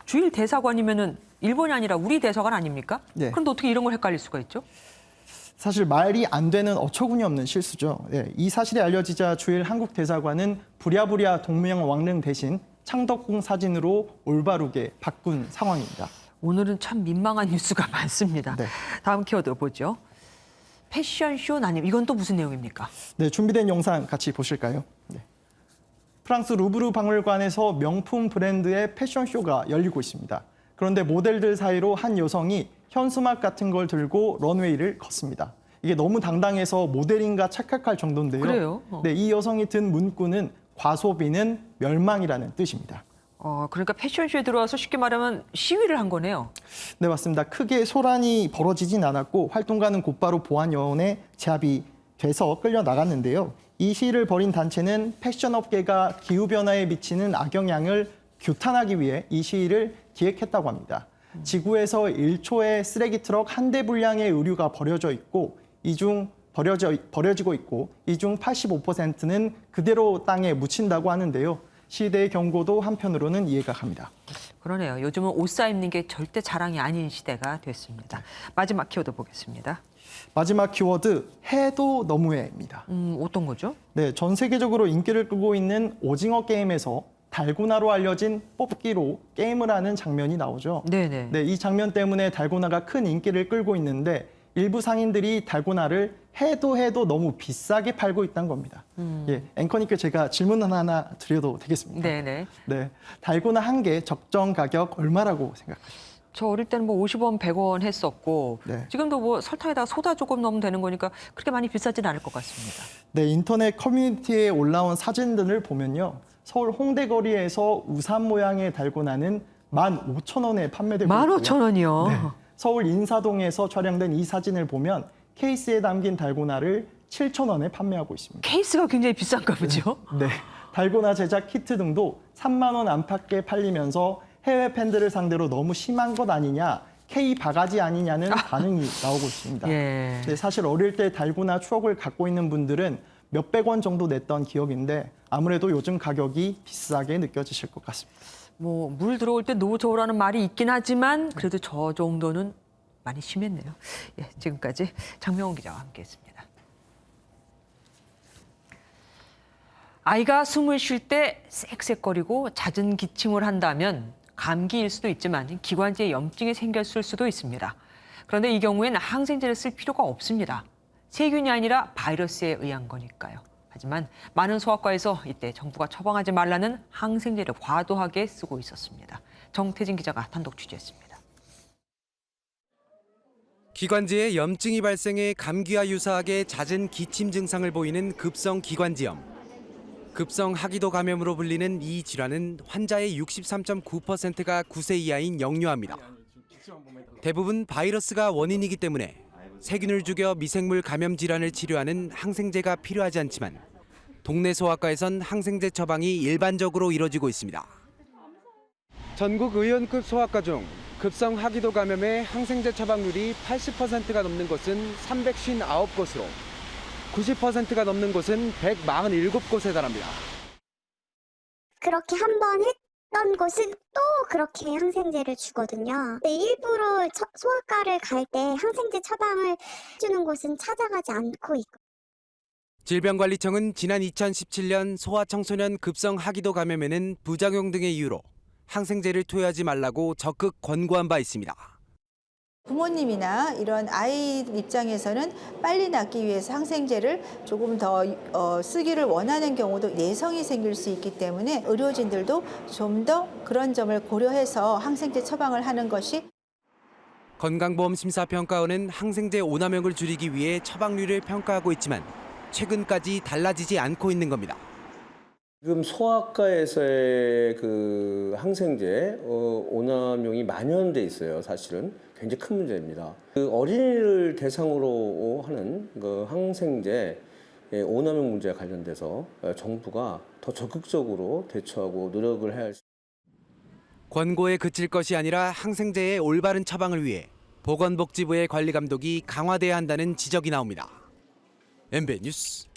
[SPEAKER 1] 주일 대사관이면은 일본이 아니라 우리 대사관 아닙니까?
[SPEAKER 7] 네.
[SPEAKER 1] 그런데 어떻게 이런 걸 헷갈릴 수가 있죠?
[SPEAKER 7] 사실 말이 안 되는 어처구니 없는 실수죠. 네, 이 사실이 알려지자 주일 한국대사관은 부랴부랴 동명왕릉 대신 창덕궁 사진으로 올바르게 바꾼 상황입니다.
[SPEAKER 1] 오늘은 참 민망한 뉴스가 많습니다.
[SPEAKER 7] 네.
[SPEAKER 1] 다음 키워드 보죠. 패션쇼 난임. 이건 또 무슨 내용입니까?
[SPEAKER 7] 네, 준비된 영상 같이 보실까요? 네. 프랑스 루브르 박물관에서 명품 브랜드의 패션쇼가 열리고 있습니다. 그런데 모델들 사이로 한 여성이 현수막 같은 걸 들고 런웨이를 걷습니다. 이게 너무 당당해서 모델인가 착각할 정도인데요.
[SPEAKER 1] 그래요?
[SPEAKER 7] 네, 이 여성이 든 문구는 과소비는 멸망이라는 뜻입니다.
[SPEAKER 1] 그러니까 패션쇼에 들어와서 쉽게 말하면 시위를 한 거네요.
[SPEAKER 7] 네, 맞습니다. 크게 소란이 벌어지진 않았고 활동가는 곧바로 보안요원에 제압이 돼서 끌려 나갔는데요. 이 시위를 벌인 단체는 패션업계가 기후변화에 미치는 악영향을 규탄하기 위해 이 시위를 기획했다고 합니다. 지구에서 1초에 쓰레기 트럭 한 대 분량의 의류가 버려지고 있고 이 중 85%는 그대로 땅에 묻힌다고 하는데요. 시대의 경고도 한편으로는 이해가 갑니다.
[SPEAKER 1] 그러네요. 요즘은 옷 사입는 게 절대 자랑이 아닌 시대가 됐습니다. 마지막 키워드 보겠습니다.
[SPEAKER 7] 마지막 키워드 해도 너무해입니다.
[SPEAKER 1] 어떤 거죠?
[SPEAKER 7] 네, 전 세계적으로 인기를 끌고 있는 오징어 게임에서 달고나로 알려진 뽑기로 게임을 하는 장면이 나오죠.
[SPEAKER 1] 네네.
[SPEAKER 7] 네, 이 장면 때문에 달고나가 큰 인기를 끌고 있는데 일부 상인들이 달고나를 해도 너무 비싸게 팔고 있다는 겁니다. 예, 앵커님께 제가 질문 하나 드려도 되겠습니까?
[SPEAKER 1] 네네.
[SPEAKER 7] 네, 달고나 한 개 적정 가격 얼마라고 생각하십니까?
[SPEAKER 1] 저 어릴 때는 뭐 50원, 100원 했었고
[SPEAKER 7] 네.
[SPEAKER 1] 지금도 뭐 설탕에다가 소다 조금 넣으면 되는 거니까 그렇게 많이 비싸진 않을 것 같습니다.
[SPEAKER 7] 네, 인터넷 커뮤니티에 올라온 사진들을 보면요. 서울 홍대 거리에서 우산 모양의 달고나는 15,000원에 판매되고 있고요.
[SPEAKER 1] 15,000원이요?
[SPEAKER 7] 네, 서울 인사동에서 촬영된 이 사진을 보면 케이스에 담긴 달고나를 7,000원에 판매하고 있습니다.
[SPEAKER 1] 케이스가 굉장히 비싼가 보죠?
[SPEAKER 7] 네, 달고나 제작 키트 등도 3만 원 안팎에 팔리면서 해외 팬들을 상대로 너무 심한 것 아니냐, K 바가지 아니냐는 반응이 나오고 있습니다.
[SPEAKER 1] 예.
[SPEAKER 7] 네, 사실 어릴 때 달고나 추억을 갖고 있는 분들은 몇백 원 정도 냈던 기억인데 아무래도 요즘 가격이 비싸게 느껴지실 것 같습니다.
[SPEAKER 1] 뭐 물 들어올 때 노저우라는 말이 있긴 하지만 그래도 저 정도는 많이 심했네요. 예, 지금까지 장명훈 기자와 함께했습니다. 아이가 숨을 쉴 때 쌕쌕거리고 잦은 기침을 한다면 감기일 수도 있지만 기관지에 염증이 생겼을 수도 있습니다. 그런데 이 경우에는 항생제를 쓸 필요가 없습니다. 세균이 아니라 바이러스에 의한 거니까요. 하지만 많은 소아과에서 이때 정부가 처방하지 말라는 항생제를 과도하게 쓰고 있었습니다. 정태진 기자가 단독 취재했습니다.
[SPEAKER 9] 기관지에 염증이 발생해 감기와 유사하게 잦은 기침 증상을 보이는 급성 기관지염. 급성 하기도 감염으로 불리는 이 질환은 환자의 63.9%가 9세 이하인 영유아입니다. 대부분 바이러스가 원인이기 때문에 세균을 죽여 미생물 감염 질환을 치료하는 항생제가 필요하지 않지만 동네 소아과에선 항생제 처방이 일반적으로 이뤄지고 있습니다. 전국 의원급 소아과 중 급성 하기도 감염의 항생제 처방률이 80%가 넘는 곳은 359곳으로 90%가 넘는 곳은 147곳에 달합니다.
[SPEAKER 10] 그렇게 한 번 했던 곳은 또 그렇게 항생제를 주거든요. 근데 일부러 소아과를 갈 때 항생제 처방을 주는 곳은 찾아가지 않고 있고.
[SPEAKER 9] 질병관리청은 지난 2017년 소아청소년 급성 하기도 감염에는 부작용 등의 이유로 항생제를 투여하지 말라고 적극 권고한 바 있습니다.
[SPEAKER 11] 부모님이나 이런 아이 입장에서는 빨리 낫기 위해서 항생제를 조금 더 쓰기를 원하는 경우도 내성이 생길 수 있기 때문에 의료진들도 좀 더 그런 점을 고려해서 항생제 처방을 하는 것이
[SPEAKER 9] 건강보험심사평가원은 항생제 오남용을 줄이기 위해 처방률을 평가하고 있지만 최근까지 달라지지 않고 있는 겁니다.
[SPEAKER 12] 지금 소아과에서의 그 항생제 오남용이 만연돼 있어요. 사실은 굉장히 큰 문제입니다. 그 어린이를 대상으로 하는 그 항생제 오남용 문제와 관련돼서 정부가 더 적극적으로 대처하고 노력을 해야 할 수.
[SPEAKER 9] 권고에 그칠 것이 아니라 항생제의 올바른 처방을 위해 보건복지부의 관리 감독이 강화돼야 한다는 지적이 나옵니다. MBN 뉴스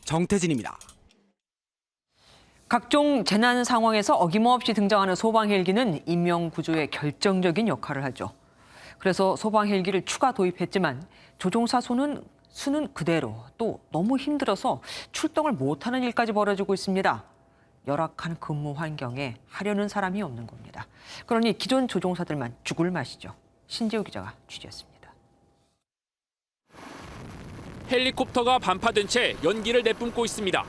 [SPEAKER 9] 정태진입니다.
[SPEAKER 1] 각종 재난 상황에서 어김없이 등장하는 소방 헬기는 인명 구조에 결정적인 역할을 하죠. 그래서 소방 헬기를 추가 도입했지만 조종사 수는 그대로 또 너무 힘들어서 출동을 못하는 일까지 벌어지고 있습니다. 열악한 근무 환경에 하려는 사람이 없는 겁니다. 그러니 기존 조종사들만 죽을 맛이죠. 신재우 기자가 취재했습니다.
[SPEAKER 13] 헬리콥터가 반파된 채 연기를 내뿜고 있습니다.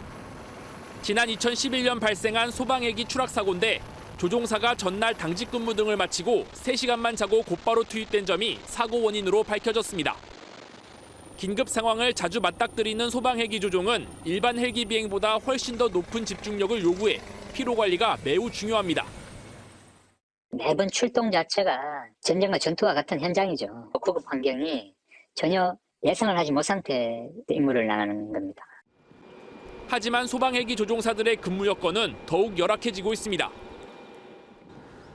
[SPEAKER 13] 지난 2011년 발생한 소방헬기 추락 사고인데 조종사가 전날 당직 근무 등을 마치고 3시간만 자고 곧바로 투입된 점이 사고 원인으로 밝혀졌습니다. 긴급 상황을 자주 맞닥뜨리는 소방헬기 조종은 일반 헬기 비행보다 훨씬 더 높은 집중력을 요구해 피로 관리가 매우 중요합니다.
[SPEAKER 14] 매번 출동 자체가 전쟁과 전투와 같은 현장이죠. 구급 환경이 전혀 예상을 하지 못한 상태의 임무를 나가는 겁니다.
[SPEAKER 13] 하지만 소방헬기 조종사들의 근무 여건은 더욱 열악해지고 있습니다.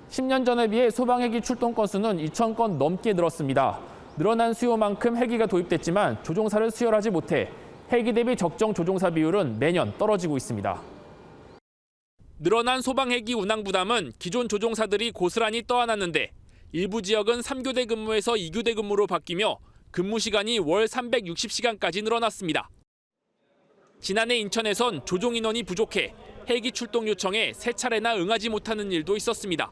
[SPEAKER 13] 10년 전에 비해 소방헬기 출동 건수는 2,000건 넘게 늘었습니다. 늘어난 수요만큼 헬기가 도입됐지만 조종사를 수혈하지 못해 헬기 대비 적정 조종사 비율은 매년 떨어지고 있습니다. 늘어난 소방헬기 운항 부담은 기존 조종사들이 고스란히 떠안았는데 일부 지역은 3교대 근무에서 2교대 근무로 바뀌며 근무 시간이 월 360시간까지 늘어났습니다. 지난해 인천에선 조종 인원이 부족해 헬기 출동 요청에 3차례나 응하지 못하는 일도 있었습니다.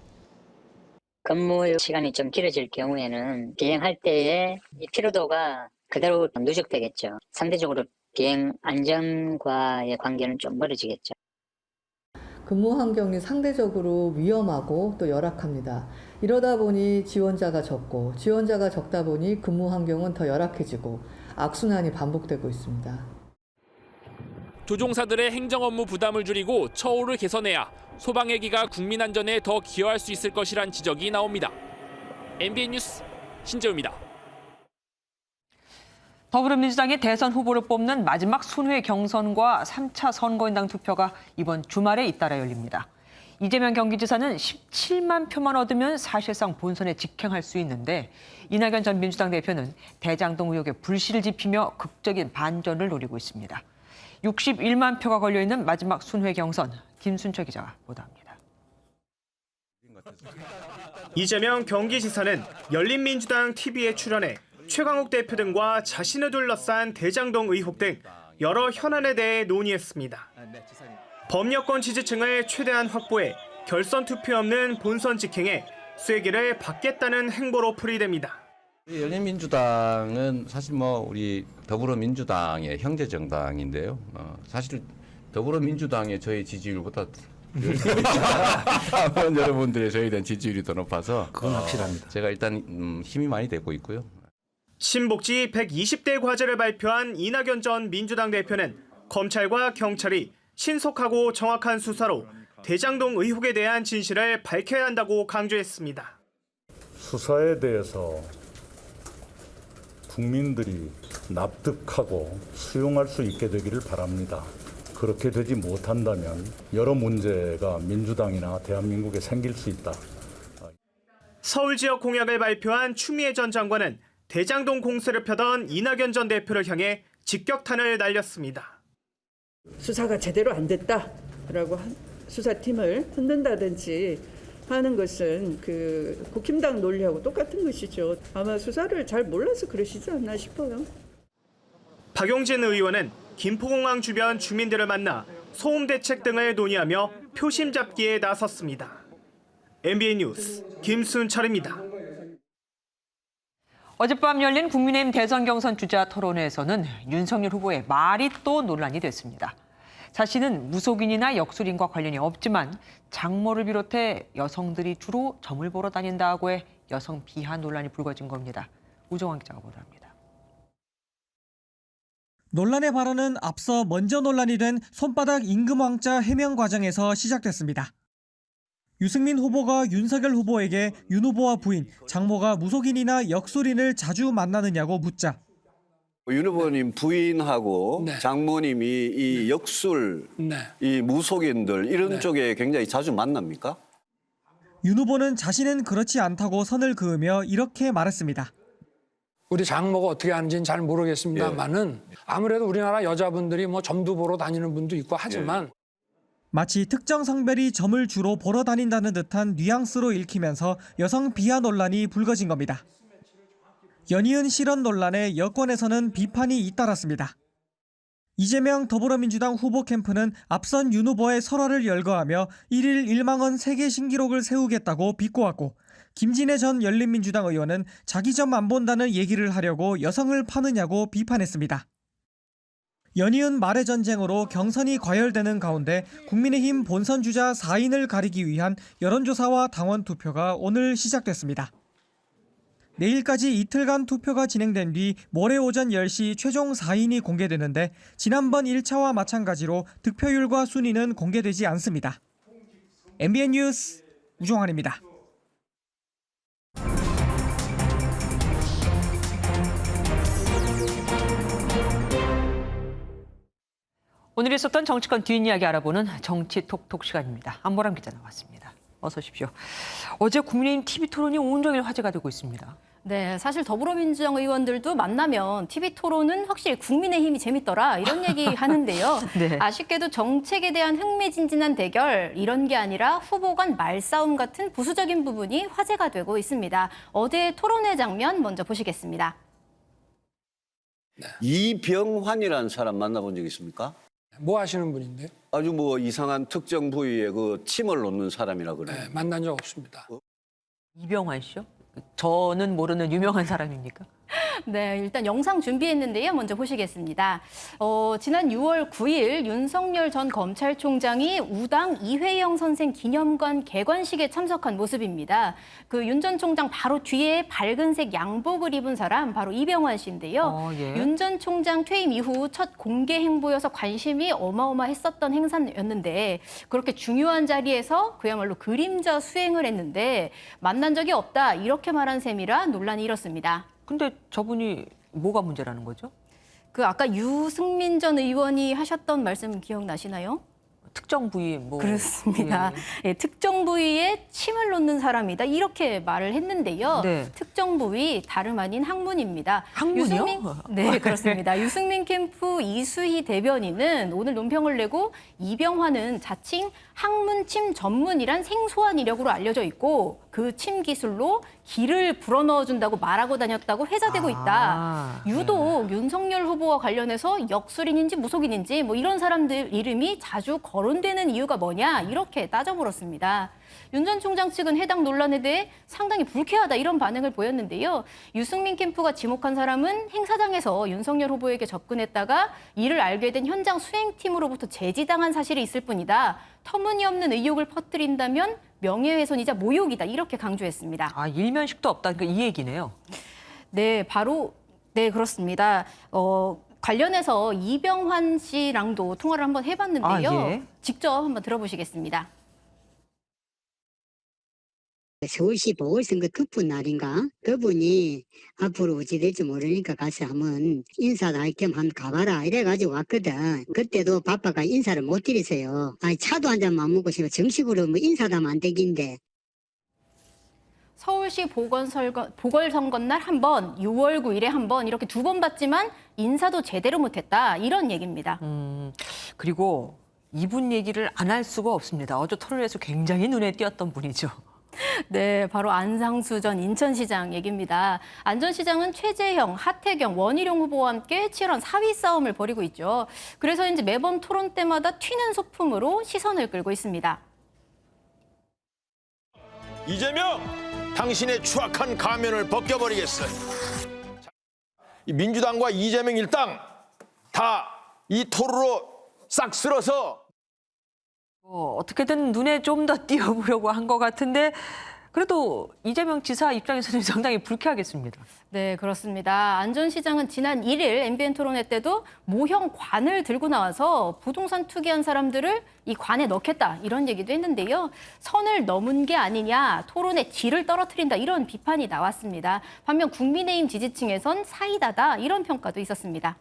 [SPEAKER 14] 근무 시간이 좀 길어질 경우에는 비행할 때의 피로도가 그대로 누적되겠죠. 상대적으로 비행 안전과의 관계는 좀 멀어지겠죠.
[SPEAKER 16] 근무 환경이 상대적으로 위험하고 또 열악합니다. 이러다 보니 지원자가 적고 지원자가 적다 보니 근무 환경은 더 열악해지고 악순환이 반복되고 있습니다.
[SPEAKER 13] 조종사들의 행정 업무 부담을 줄이고 처우를 개선해야 소방헬기가 국민 안전에 더 기여할 수 있을 것이란 지적이 나옵니다. MBN 뉴스 신재우입니다.
[SPEAKER 1] 더불어민주당의 대선 후보를 뽑는 마지막 순회 경선과 3차 선거인당 투표가 이번 주말에 잇따라 열립니다. 이재명 경기지사는 17만 표만 얻으면 사실상 본선에 직행할 수 있는데 이낙연 전 민주당 대표는 대장동 의혹에 불씨를 지피며 극적인 반전을 노리고 있습니다. 61만 표가 걸려있는 마지막 순회 경선, 김순철 기자가 보도합니다.
[SPEAKER 17] 이재명 경기지사는 열린민주당 TV에 출연해 최강욱 대표 등과 자신을 둘러싼 대장동 의혹 등 여러 현안에 대해 논의했습니다. 범여권 지지층을 최대한 확보해 결선 투표 없는 본선 직행에 쐐기를 받겠다는 행보로 풀이됩니다.
[SPEAKER 18] 열린민주당은 사실 우리 더불어민주당의 형제 정당인데요. 사실 더불어민주당의 저희 지지율보다 여러분들의 저희에 대한 지지율이 더 높아서
[SPEAKER 23] 그건 확실합니다.
[SPEAKER 18] 제가 일단 힘이 많이 되고 있고요.
[SPEAKER 17] 신복지 120대 과제를 발표한 이낙연 전 민주당 대표는 검찰과 경찰이 신속하고 정확한 수사로 대장동 의혹에 대한 진실을 밝혀야 한다고 강조했습니다.
[SPEAKER 28] 수사에 대해서 국민들이 납득하고 수용할 수 있게 되기를 바랍니다. 그렇게 되지 못한다면 여러 문제가 민주당이나 대한민국에 생길 수 있다.
[SPEAKER 17] 서울 지역 공약을 발표한 추미애 전 장관은 대장동 공세를 펴던 이낙연 전 대표를 향해 직격탄을 날렸습니다.
[SPEAKER 29] 수사가 제대로 안 됐다라고 수사팀을 흔든다든지 하는 것은 국힘당 논리하고 똑같은 것이죠. 아마 수사를 잘 몰라서 그러시지 않나 싶어요.
[SPEAKER 17] 박용진 의원은 김포공항 주변 주민들을 만나 소음 대책 등을 논의하며 표심 잡기에 나섰습니다. MBN 뉴스 김순철입니다.
[SPEAKER 1] 어젯밤 열린 국민의힘 대선 경선 주자 토론회에서는 윤석열 후보의 말이 또 논란이 됐습니다. 자신은 무속인이나 역술인과 관련이 없지만 장모를 비롯해 여성들이 주로 점을 보러 다닌다고 해 여성 비하 논란이 불거진 겁니다. 우정환 기자가 보도합니다.
[SPEAKER 3] 논란의 발언은 앞서 먼저 논란이 된 손바닥 임금왕자 해명 과정에서 시작됐습니다. 유승민 후보가 윤석열 후보에게 윤 후보와 부인, 장모가 무속인이나 역술인을 자주 만나느냐고 묻자
[SPEAKER 4] 윤 후보님 부인하고 장모님이 이 역술, 이 무속인들 이런 쪽에 굉장히 자주 만납니까?
[SPEAKER 3] 윤 후보는 자신은 그렇지 않다고 선을 그으며 이렇게 말했습니다.
[SPEAKER 15] 우리 장모가 어떻게 하는지는 잘 모르겠습니다만은 아무래도 우리나라 여자분들이 뭐 점도 보러 다니는 분도 있고 하지만
[SPEAKER 3] 마치 특정 성별이 점을 주로 보러 다닌다는 듯한 뉘앙스로 읽히면서 여성 비하 논란이 불거진 겁니다. 연이은 실언 논란에 여권에서는 비판이 잇따랐습니다. 이재명 더불어민주당 후보 캠프는 앞선 윤 후보의 설화를 열거하며 1일 1만 원 세계 신기록을 세우겠다고 비꼬았고 김진애 전 열린민주당 의원은 자기 점 안 본다는 얘기를 하려고 여성을 파느냐고 비판했습니다. 연이은 말의 전쟁으로 경선이 과열되는 가운데 국민의힘 본선 주자 4인을 가리기 위한 여론조사와 당원 투표가 오늘 시작됐습니다. 내일까지 이틀간 투표가 진행된 뒤 모레 오전 10시 최종 4인이 공개되는데 지난번 1차와 마찬가지로 득표율과 순위는 공개되지 않습니다. MBN 뉴스 우종환입니다.
[SPEAKER 1] 오늘 있었던 정치권 뒷이야기 알아보는 정치톡톡 시간입니다. 안보람 기자 나왔습니다. 어서 오십시오. 어제 국민의힘 TV토론이 온종일 화제가 되고 있습니다.
[SPEAKER 19] 네, 사실 더불어민주당 의원들도 만나면 TV토론은 확실히 국민의힘이 재밌더라 이런 얘기 하는데요.
[SPEAKER 1] 네.
[SPEAKER 19] 아쉽게도 정책에 대한 흥미진진한 대결 이런 게 아니라 후보 간 말싸움 같은 부수적인 부분이 화제가 되고 있습니다. 어제 토론회 장면 먼저 보시겠습니다.
[SPEAKER 4] 이병환이라는 사람 만나본 적 있습니까?
[SPEAKER 15] 뭐 하시는 분인데?
[SPEAKER 4] 아주 뭐 이상한 특정 부위에 그 침을 놓는 사람이라 그래요.
[SPEAKER 15] 네, 만난 적 없습니다.
[SPEAKER 1] 이병환 씨요? 저는 모르는 유명한 사람입니까?
[SPEAKER 19] 네, 일단 영상 준비했는데요. 먼저 보시겠습니다. 지난 6월 9일 윤석열 전 검찰총장이 우당 이회영 선생 기념관 개관식에 참석한 모습입니다. 그 윤 전 총장 바로 뒤에 밝은색 양복을 입은 사람 바로 이병환 씨인데요.
[SPEAKER 1] 예.
[SPEAKER 19] 윤 전 총장 퇴임 이후 첫 공개 행보여서 관심이 어마어마했었던 행사였는데 그렇게 중요한 자리에서 그야말로 그림자 수행을 했는데 만난 적이 없다 이렇게 말한 셈이라 논란이 일었습니다.
[SPEAKER 1] 근데 저분이 뭐가 문제라는 거죠?
[SPEAKER 19] 그 아까 유승민 전 의원이 하셨던 말씀 기억나시나요?
[SPEAKER 1] 특정 부위 뭐
[SPEAKER 19] 그렇습니다. 예, 특정 부위에 침을 놓는 사람이다 이렇게 말을 했는데요.
[SPEAKER 1] 네.
[SPEAKER 19] 특정 부위 다름 아닌 학문입니다.
[SPEAKER 1] 학문이요?
[SPEAKER 19] 네, 그렇습니다. 유승민 캠프 이수희 대변인은 오늘 논평을 내고 이병환은 자칭 항문침 전문이란 생소한 이력으로 알려져 있고 그 침 기술로 기를 불어넣어준다고 말하고 다녔다고 회자되고 있다. 유독 윤석열 후보와 관련해서 역술인인지 무속인인지 뭐 이런 사람들 이름이 자주 거론되는 이유가 뭐냐 이렇게 따져물었습니다. 윤 전 총장 측은 해당 논란에 대해 상당히 불쾌하다 이런 반응을 보였는데요. 유승민 캠프가 지목한 사람은 행사장에서 윤석열 후보에게 접근했다가 이를 알게 된 현장 수행팀으로부터 제지당한 사실이 있을 뿐이다. 터무니없는 의혹을 퍼뜨린다면 명예훼손이자 모욕이다 이렇게 강조했습니다.
[SPEAKER 1] 아, 일면식도 없다. 그러니까 이 얘기네요.
[SPEAKER 19] 네, 네, 그렇습니다. 관련해서 이병환 씨랑도 통화를 한번 해봤는데요.
[SPEAKER 1] 예.
[SPEAKER 19] 직접 한번 들어보시겠습니다.
[SPEAKER 20] 서울시 보궐선거 급분 날인가? 그분이 앞으로 어찌 될지 모르니까 가서 한번 인사도 할 겸 한번 가봐라 이래가지고 왔거든. 그때도 바빠가 인사를 못 드렸어요. 아니 차도 한 잔만 먹고 싶어 정식으로 뭐 인사도 하면 안 되긴데.
[SPEAKER 19] 서울시 보궐선거 날 한 번, 6월 9일에 한 번 이렇게 두 번 봤지만 인사도 제대로 못했다 이런 얘기입니다.
[SPEAKER 1] 그리고 이분 얘기를 안 할 수가 없습니다. 어제 토론에서 굉장히 눈에 띄었던 분이죠.
[SPEAKER 19] 네, 바로 안상수 전 인천시장 얘기입니다. 안 전 시장은 최재형, 하태경, 원희룡 후보와 함께 치열한 사위 싸움을 벌이고 있죠. 그래서인지 매번 토론 때마다 튀는 소품으로 시선을 끌고 있습니다.
[SPEAKER 21] 이재명, 당신의 추악한 가면을 벗겨버리겠어.
[SPEAKER 2] 이 민주당과 이재명 일당 다 이 토르로 싹 쓸어서
[SPEAKER 1] 어떻게든 눈에 좀 더 띄워보려고 한 것 같은데 그래도 이재명 지사 입장에서는 상당히 불쾌하겠습니다.
[SPEAKER 19] 네, 그렇습니다. 안 전 시장은 지난 1일 MBN 토론회 때도 모형 관을 들고 나와서 부동산 투기한 사람들을 이 관에 넣겠다 이런 얘기도 했는데요. 선을 넘은 게 아니냐, 토론의 질을 떨어뜨린다 이런 비판이 나왔습니다. 반면 국민의힘 지지층에선 사이다다 이런 평가도 있었습니다.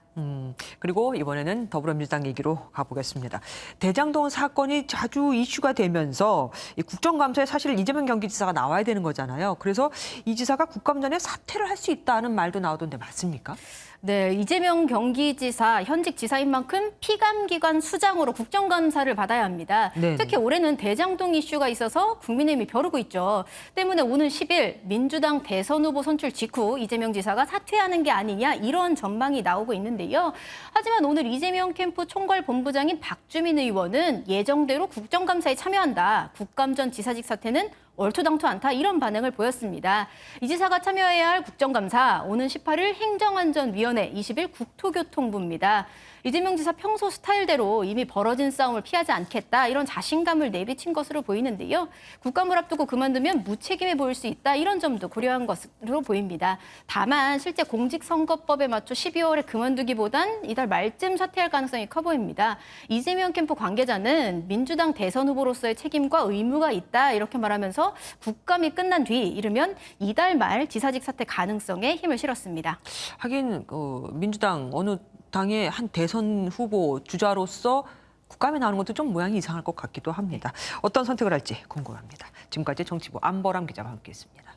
[SPEAKER 1] 그리고 이번에는 더불어민주당 얘기로 가보겠습니다. 대장동 사건이 자주 이슈가 되면서 이 국정감사에 사실 이재명 경기지사가 나와야 되는 거잖아요. 그래서 이 지사가 국감 전에 사퇴를 할 수 있다는 말도 나오던데 맞습니까?
[SPEAKER 19] 네, 이재명 경기지사 현직 지사인 만큼 피감기관 수장으로 국정감사를 받아야 합니다.
[SPEAKER 1] 네네.
[SPEAKER 19] 특히 올해는 대장동 이슈가 있어서 국민의힘이 벼르고 있죠. 때문에 오는 10일 민주당 대선 후보 선출 직후 이재명 지사가 사퇴하는 게 아니냐 이런 전망이 나오고 있는데요. 하지만 오늘 이재명 캠프 총괄본부장인 박주민 의원은 예정대로 국정감사에 참여한다. 국감 전 지사직 사퇴는 얼토당토 않다 이런 반응을 보였습니다. 이 지사가 참여해야 할 국정감사 오는 18일 행정안전위원회 20일 국토교통부입니다. 이재명 지사 평소 스타일대로 이미 벌어진 싸움을 피하지 않겠다 이런 자신감을 내비친 것으로 보이는데요. 국감을 앞두고 그만두면 무책임해 보일 수 있다 이런 점도 고려한 것으로 보입니다. 다만 실제 공직선거법에 맞춰 12월에 그만두기보단 이달 말쯤 사퇴할 가능성이 커 보입니다. 이재명 캠프 관계자는 민주당 대선 후보로서의 책임과 의무가 있다 이렇게 말하면서 국감이 끝난 뒤 이르면 이달 말 지사직 사퇴 가능성에 힘을 실었습니다.
[SPEAKER 1] 하긴 민주당 어느 당의 한 대선 후보 주자로서 국감에 나오는 것도 좀 모양이 이상할 것 같기도 합니다. 어떤 선택을 할지 궁금합니다. 지금까지 정치부 안보람 기자와 함께했습니다.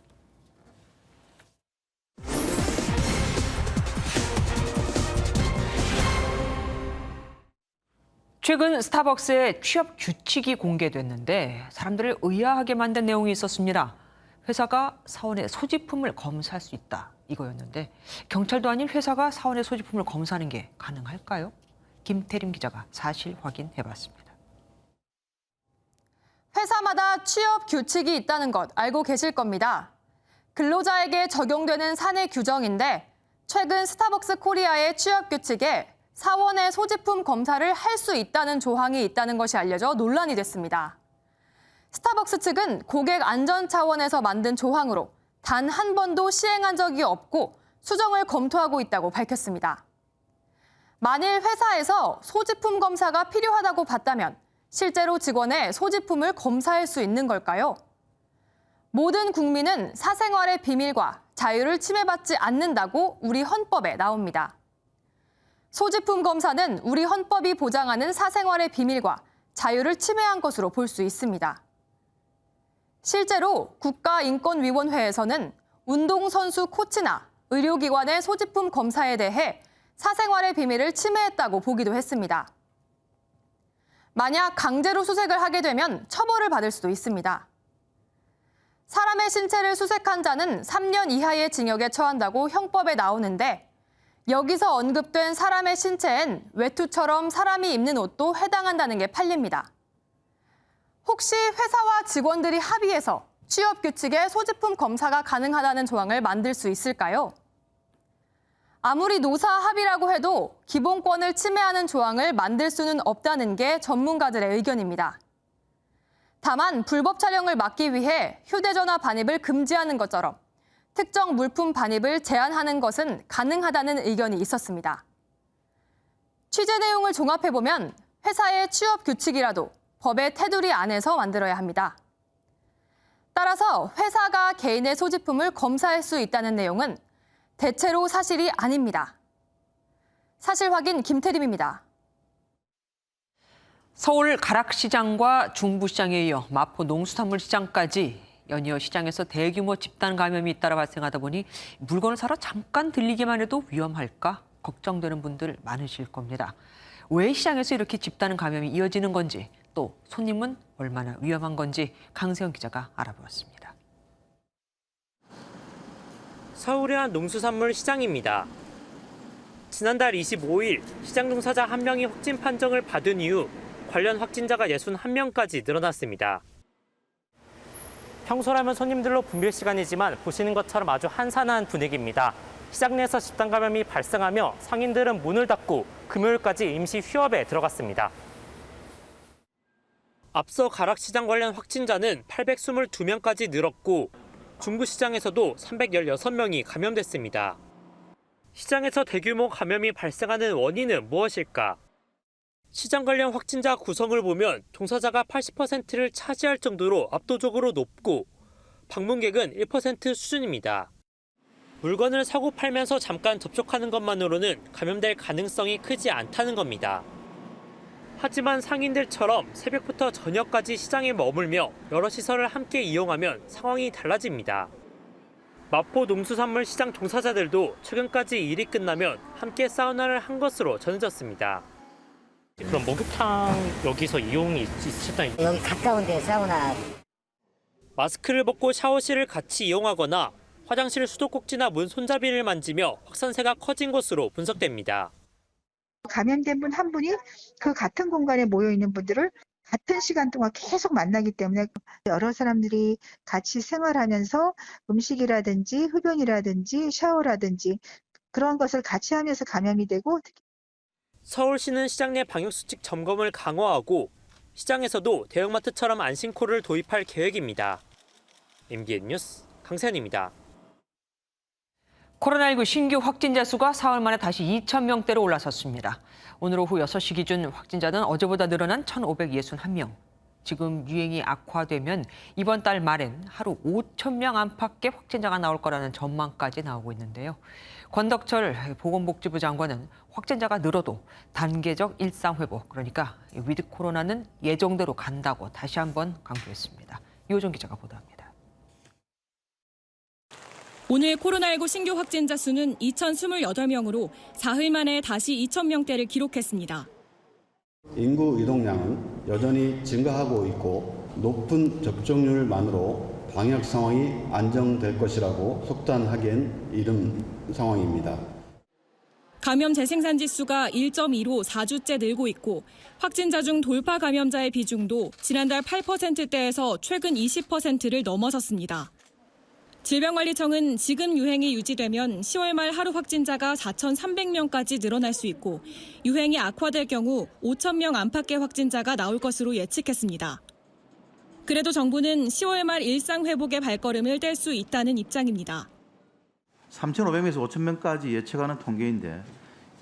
[SPEAKER 1] 최근 스타벅스의 취업 규칙이 공개됐는데 사람들을 의아하게 만든 내용이 있었습니다. 회사가 사원의 소지품을 검사할 수 있다. 이거였는데 경찰도 아닌 회사가 사원의 소지품을 검사하는 게 가능할까요? 김태림 기자가 사실 확인해봤습니다.
[SPEAKER 5] 회사마다 취업 규칙이 있다는 것 알고 계실 겁니다. 근로자에게 적용되는 사내 규정인데 최근 스타벅스 코리아의 취업 규칙에 사원의 소지품 검사를 할 수 있다는 조항이 있다는 것이 알려져 논란이 됐습니다. 스타벅스 측은 고객 안전 차원에서 만든 조항으로 단 한 번도 시행한 적이 없고 수정을 검토하고 있다고 밝혔습니다. 만일 회사에서 소지품 검사가 필요하다고 봤다면 실제로 직원의 소지품을 검사할 수 있는 걸까요? 모든 국민은 사생활의 비밀과 자유를 침해받지 않는다고 우리 헌법에 나옵니다. 소지품 검사는 우리 헌법이 보장하는 사생활의 비밀과 자유를 침해한 것으로 볼 수 있습니다. 실제로 국가인권위원회에서는 운동선수 코치나 의료기관의 소지품 검사에 대해 사생활의 비밀을 침해했다고 보기도 했습니다. 만약 강제로 수색을 하게 되면 처벌을 받을 수도 있습니다. 사람의 신체를 수색한 자는 3년 이하의 징역에 처한다고 형법에 나오는데 여기서 언급된 사람의 신체엔 외투처럼 사람이 입는 옷도 해당한다는 게 판례입니다. 혹시 회사와 직원들이 합의해서 취업 규칙에 소지품 검사가 가능하다는 조항을 만들 수 있을까요? 아무리 노사 합의라고 해도 기본권을 침해하는 조항을 만들 수는 없다는 게 전문가들의 의견입니다. 다만 불법 촬영을 막기 위해 휴대전화 반입을 금지하는 것처럼 특정 물품 반입을 제한하는 것은 가능하다는 의견이 있었습니다. 취재 내용을 종합해보면 회사의 취업 규칙이라도 법의 테두리 안에서 만들어야 합니다. 따라서 회사가 개인의 소지품을 검사할 수 있다는 내용은 대체로 사실이 아닙니다. 사실 확인 김태림입니다.
[SPEAKER 1] 서울 가락시장과 중부시장에 이어 마포 농수산물시장까지 연이어 시장에서 대규모 집단 감염이 잇따라 발생하다 보니 물건을 사러 잠깐 들리기만 해도 위험할까 걱정되는 분들 많으실 겁니다. 왜 시장에서 이렇게 집단 감염이 이어지는 건지 또 손님은 얼마나 위험한 건지 강세영 기자가 알아보았습니다.
[SPEAKER 6] 서울의 한 농수산물 시장입니다. 지난달 25일 시장 종사자 1명이 확진 판정을 받은 이후 관련 확진자가 61명까지 늘어났습니다. 평소라면 손님들로 붐빌 시간이지만 보시는 것처럼 아주 한산한 분위기입니다. 시장 내에서 집단 감염이 발생하며 상인들은 문을 닫고 금요일까지 임시 휴업에 들어갔습니다. 앞서 가락시장 관련 확진자는 822명까지 늘었고 중구시장에서도 316명이 감염됐습니다. 시장에서 대규모 감염이 발생하는 원인은 무엇일까? 시장 관련 확진자 구성을 보면 종사자가 80%를 차지할 정도로 압도적으로 높고 방문객은 1% 수준입니다. 물건을 사고 팔면서 잠깐 접촉하는 것만으로는 감염될 가능성이 크지 않다는 겁니다. 하지만 상인들처럼 새벽부터 저녁까지 시장에 머물며 여러 시설을 함께 이용하면 상황이 달라집니다. 마포 농수산물시장 종사자들도 최근까지 일이 끝나면 함께 사우나를 한 것으로 전해졌습니다. 그럼 목욕탕 여기서 이용이 있으셨다는
[SPEAKER 14] 여기 가까운데 사우나.
[SPEAKER 6] 마스크를 벗고 샤워실을 같이 이용하거나 화장실 수도꼭지나 문 손잡이를 만지며 확산세가 커진 것으로 분석됩니다.
[SPEAKER 11] 감염된 분 한 분이 그 같은 공간에 모여 있는 분들을 같은 시간 동안 계속 만나기 때문에 여러 사람들이 같이 생활하면서 음식이라든지 흡연이라든지 샤워라든지 그런 것을 같이 하면서 감염이 되고
[SPEAKER 6] 서울시는 시장 내 방역수칙 점검을 강화하고 시장에서도 대형마트처럼 안심코를 도입할 계획입니다. MBN 뉴스 강세현입니다.
[SPEAKER 1] 코로나19 신규 확진자 수가 사흘 만에 다시 2,000명대로 올라섰습니다. 오늘 오후 6시 기준 확진자는 어제보다 늘어난 1,561명. 지금 유행이 악화되면 이번 달 말엔 하루 5,000명 안팎의 확진자가 나올 거라는 전망까지 나오고 있는데요. 권덕철 보건복지부 장관은 확진자가 늘어도 단계적 일상회복, 그러니까 위드 코로나는 예정대로 간다고 다시 한번 강조했습니다. 이호정 기자가 보도합니다.
[SPEAKER 7] 오늘 코로나19 신규 확진자 수는 2,028명으로 사흘 만에 다시 2,000명대를 기록했습니다.
[SPEAKER 8] 인구 이동량은 여전히 증가하고 있고 높은 접종률만으로 방역 상황이 안정될 것이라고 속단하기엔 이른 상황입니다.
[SPEAKER 7] 감염 재생산 지수가 1.2로 4주째 늘고 있고 확진자 중 돌파 감염자의 비중도 지난달 8%대에서 최근 20%를 넘어섰습니다. 질병관리청은 지금 유행이 유지되면 10월 말 하루 확진자가 4,300명까지 늘어날 수 있고 유행이 악화될 경우 5,000명 안팎의 확진자가 나올 것으로 예측했습니다. 그래도 정부는 10월 말 일상 회복의 발걸음을 뗄 수 있다는 입장입니다.
[SPEAKER 10] 3,500명에서 5,000명까지 예측하는 통계인데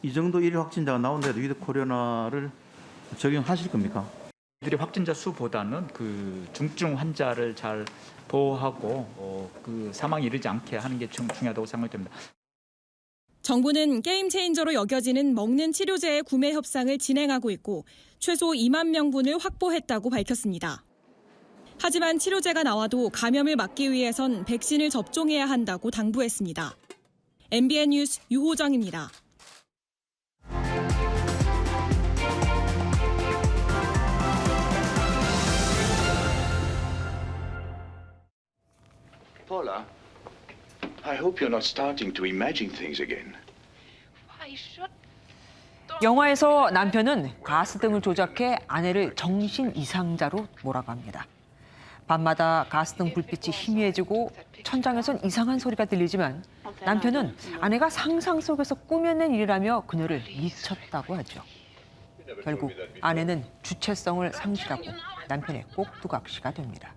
[SPEAKER 10] 이 정도 일일 확진자가 나온데도 위드 코로나를 적용하실 겁니까?
[SPEAKER 21] 이들의 확진자 수보다는 그 중증 환자를 잘 보호하고 그 사망에 이르지 않게 하는 게 중요하다고 생각이 됩니다.
[SPEAKER 7] 정부는 게임 체인저로 여겨지는 먹는 치료제의 구매 협상을 진행하고 있고 최소 2만 명분을 확보했다고 밝혔습니다. 하지만 치료제가 나와도 감염을 막기 위해선 백신을 접종해야 한다고 당부했습니다. MBN 뉴스 유호정입니다.
[SPEAKER 22] Paula, I hope you're not starting to imagine things again.
[SPEAKER 1] 영화에서 남편은 가스 등을 조작해 아내를 정신 이상자로 몰아갑니다. 밤마다 가스등 불빛이 희미해지고 천장에선 이상한 소리가 들리지만 남편은 아내가 상상 속에서 꾸며낸 일이라며 그녀를 미쳤다고 하죠. 결국 아내는 주체성을 상실하고 남편의 꼭두각시가 됩니다.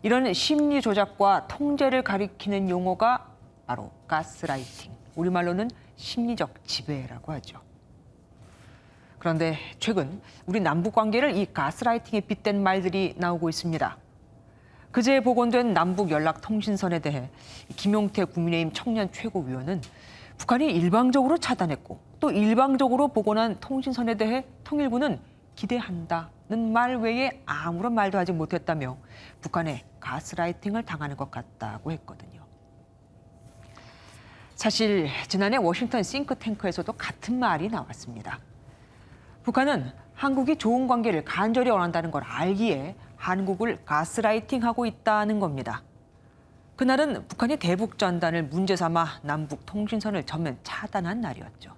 [SPEAKER 1] 이런 심리 조작과 통제를 가리키는 용어가 바로 가스라이팅, 우리말로는 심리적 지배라고 하죠. 그런데 최근 우리 남북 관계를 이 가스라이팅에 빗댄 말들이 나오고 있습니다. 그제 복원된 남북 연락통신선에 대해 김용태 국민의힘 청년 최고위원은 북한이 일방적으로 차단했고 또 일방적으로 복원한 통신선에 대해 통일부는 기대한다는 말 외에 아무런 말도 하지 못했다며 북한에 가스라이팅을 당하는 것 같다고 했거든요. 사실 지난해 워싱턴 싱크탱크에서도 같은 말이 나왔습니다. 북한은 한국이 좋은 관계를 간절히 원한다는 걸 알기에 한국을 가스라이팅하고 있다는 겁니다. 그날은 북한이 대북 전단을 문제 삼아 남북 통신선을 전면 차단한 날이었죠.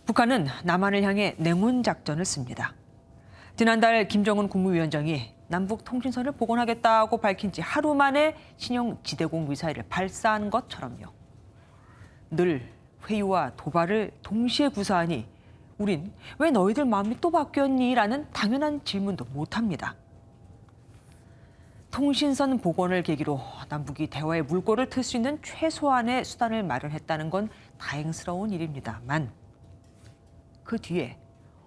[SPEAKER 1] 북한은 남한을 향해 냉온 작전을 씁니다. 지난달 김정은 국무위원장이 남북 통신선을 복원하겠다고 밝힌 지 하루 만에 신형 지대공 미사일을 발사한 것처럼요. 늘 회유와 도발을 동시에 구사하니 우린 왜 너희들 마음이 또 바뀌었니? 라는 당연한 질문도 못합니다. 통신선 복원을 계기로 남북이 대화의 물꼬를 틀 수 있는 최소한의 수단을 마련했다는 건 다행스러운 일입니다만 그 뒤에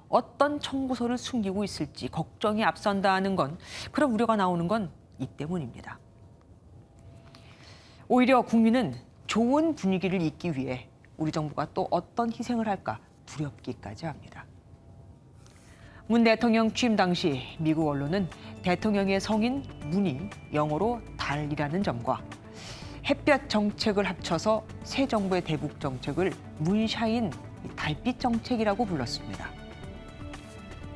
[SPEAKER 1] 어떤 청구서를 숨기고 있을지 걱정이 앞선다는 건 그런 우려가 나오는 건 이 때문입니다. 오히려 국민은 좋은 분위기를 잇기 위해 우리 정부가 또 어떤 희생을 할까 두렵기까지 합니다. 문 대통령 취임 당시 미국 언론은 대통령의 성인 문이 영어로 달이라는 점과 햇볕 정책을 합쳐서 새 정부의 대북 정책을 문샤인 달빛 정책이라고 불렀습니다.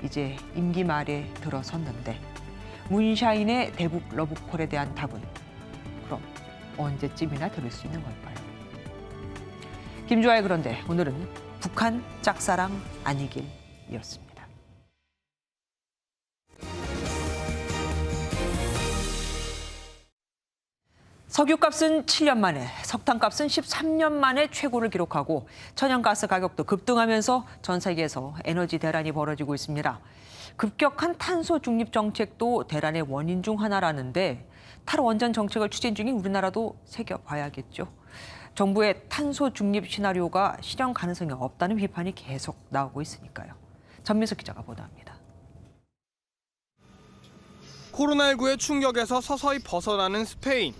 [SPEAKER 1] 이제 임기 말에 들어섰는데 문샤인의 대북 러브콜에 대한 답은 그럼 언제쯤이나 들을 수 있는 걸까요? 김주아의 그런데 오늘은 북한 짝사랑 아니길이었습니다. 석유값은 7년 만에, 석탄값은 13년 만에 최고를 기록하고 천연가스 가격도 급등하면서 전 세계에서 에너지 대란이 벌어지고 있습니다. 급격한 탄소 중립 정책도 대란의 원인 중 하나라는데 탈원전 정책을 추진 중인 우리나라도 새겨봐야겠죠. 정부의 탄소 중립 시나리오가 실현 가능성이 없다는 비판이 계속 나오고 있으니까요. 전민석 기자가 보도합니다.
[SPEAKER 9] 코로나19의 충격에서 서서히 벗어나는 스페인.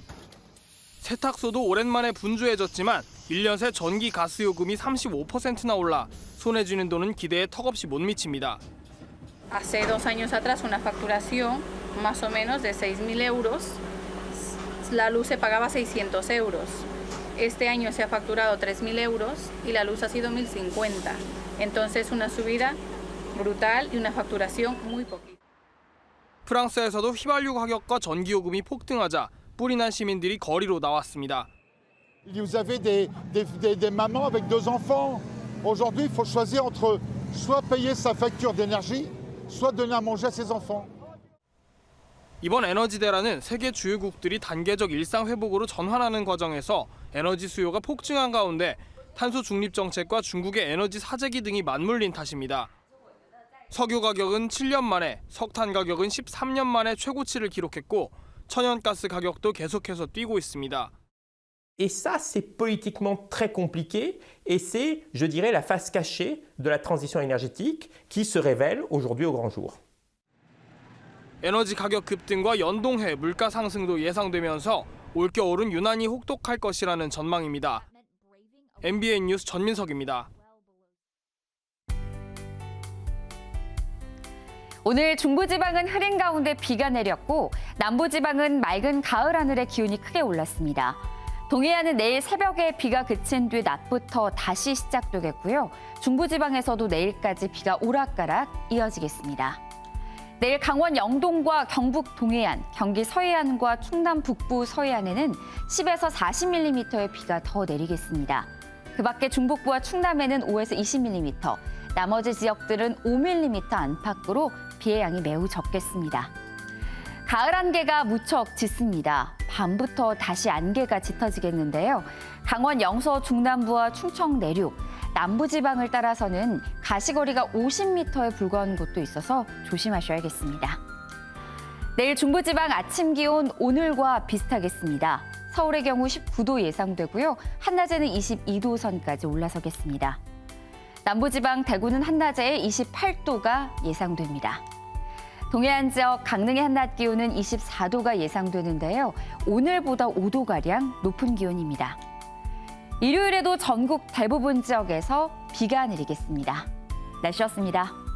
[SPEAKER 9] 세탁소도 오랜만에 분주해졌지만 1년 새 전기 가스 요금이 35%나 올라 손에 쥐는 돈은 기대에 턱없이 못 미칩니다.
[SPEAKER 12] Hace 2 años atrás una facturación más o menos de 6.000 euros. La luz se pagaba 600 euros. Este año se ha facturado 3.000 euros y la luz ha sido 1.050. Entonces una subida brutal y una facturación muy poquita.
[SPEAKER 9] 프랑스에서도 휘발유 가격과 전기 요금이 폭등하자 뿔이 난 시민들이 거리로 나왔습니다.
[SPEAKER 13] Vous avez des mamans avec 2 enfants. Aujourd'hui, il faut choisir entre soit payer sa facture d'énergie, soit donner à manger à ses enfants.
[SPEAKER 9] 이번 에너지 대란은 세계 주요국들이 단계적 일상 회복으로 전환하는 과정에서 에너지 수요가 폭증한 가운데 탄소 중립 정책과 중국의 에너지 사재기 등이 맞물린 탓입니다. 석유 가격은 7년 만에, 석탄 가격은 13년 만에 최고치를 기록했고 천연가스 가격도 계속해서 뛰고 있습니다.
[SPEAKER 16] Et ça, c'est politiquement très compliqué et c'est, je dirais, la face cachée de la transition énergétique qui se révèle aujourd'hui au grand jour.
[SPEAKER 9] 에너지 가격 급등과 연동해 물가 상승도 예상되면서 올겨울은 유난히 혹독할 것이라는 전망입니다. MBN 뉴스 전민석입니다.
[SPEAKER 23] 오늘 중부지방은 흐린 가운데 비가 내렸고 남부지방은 맑은 가을 하늘의 기온이 크게 올랐습니다. 동해안은 내일 새벽에 비가 그친 뒤 낮부터 다시 시작되겠고요. 중부지방에서도 내일까지 비가 오락가락 이어지겠습니다. 내일 강원 영동과 경북 동해안, 경기 서해안과 충남 북부 서해안에는 10에서 40mm의 비가 더 내리겠습니다. 그 밖에 중북부와 충남에는 5에서 20mm, 나머지 지역들은 5mm 안팎으로 비의 양이 매우 적겠습니다. 가을 안개가 무척 짙습니다. 밤부터 다시 안개가 짙어지겠는데요. 강원 영서 중남부와 충청 내륙, 남부지방을 따라서는 가시거리가 50m에 불과한 곳도 있어서 조심하셔야겠습니다. 내일 중부지방 아침 기온 오늘과 비슷하겠습니다. 서울의 경우 19도 예상되고요. 한낮에는 22도 선까지 올라서겠습니다. 남부지방 대구는 한낮에 28도가 예상됩니다. 동해안 지역 강릉의 한낮 기온은 24도가 예상되는데요. 오늘보다 5도가량 높은 기온입니다. 일요일에도 전국 대부분 지역에서 비가 내리겠습니다. 날씨였습니다.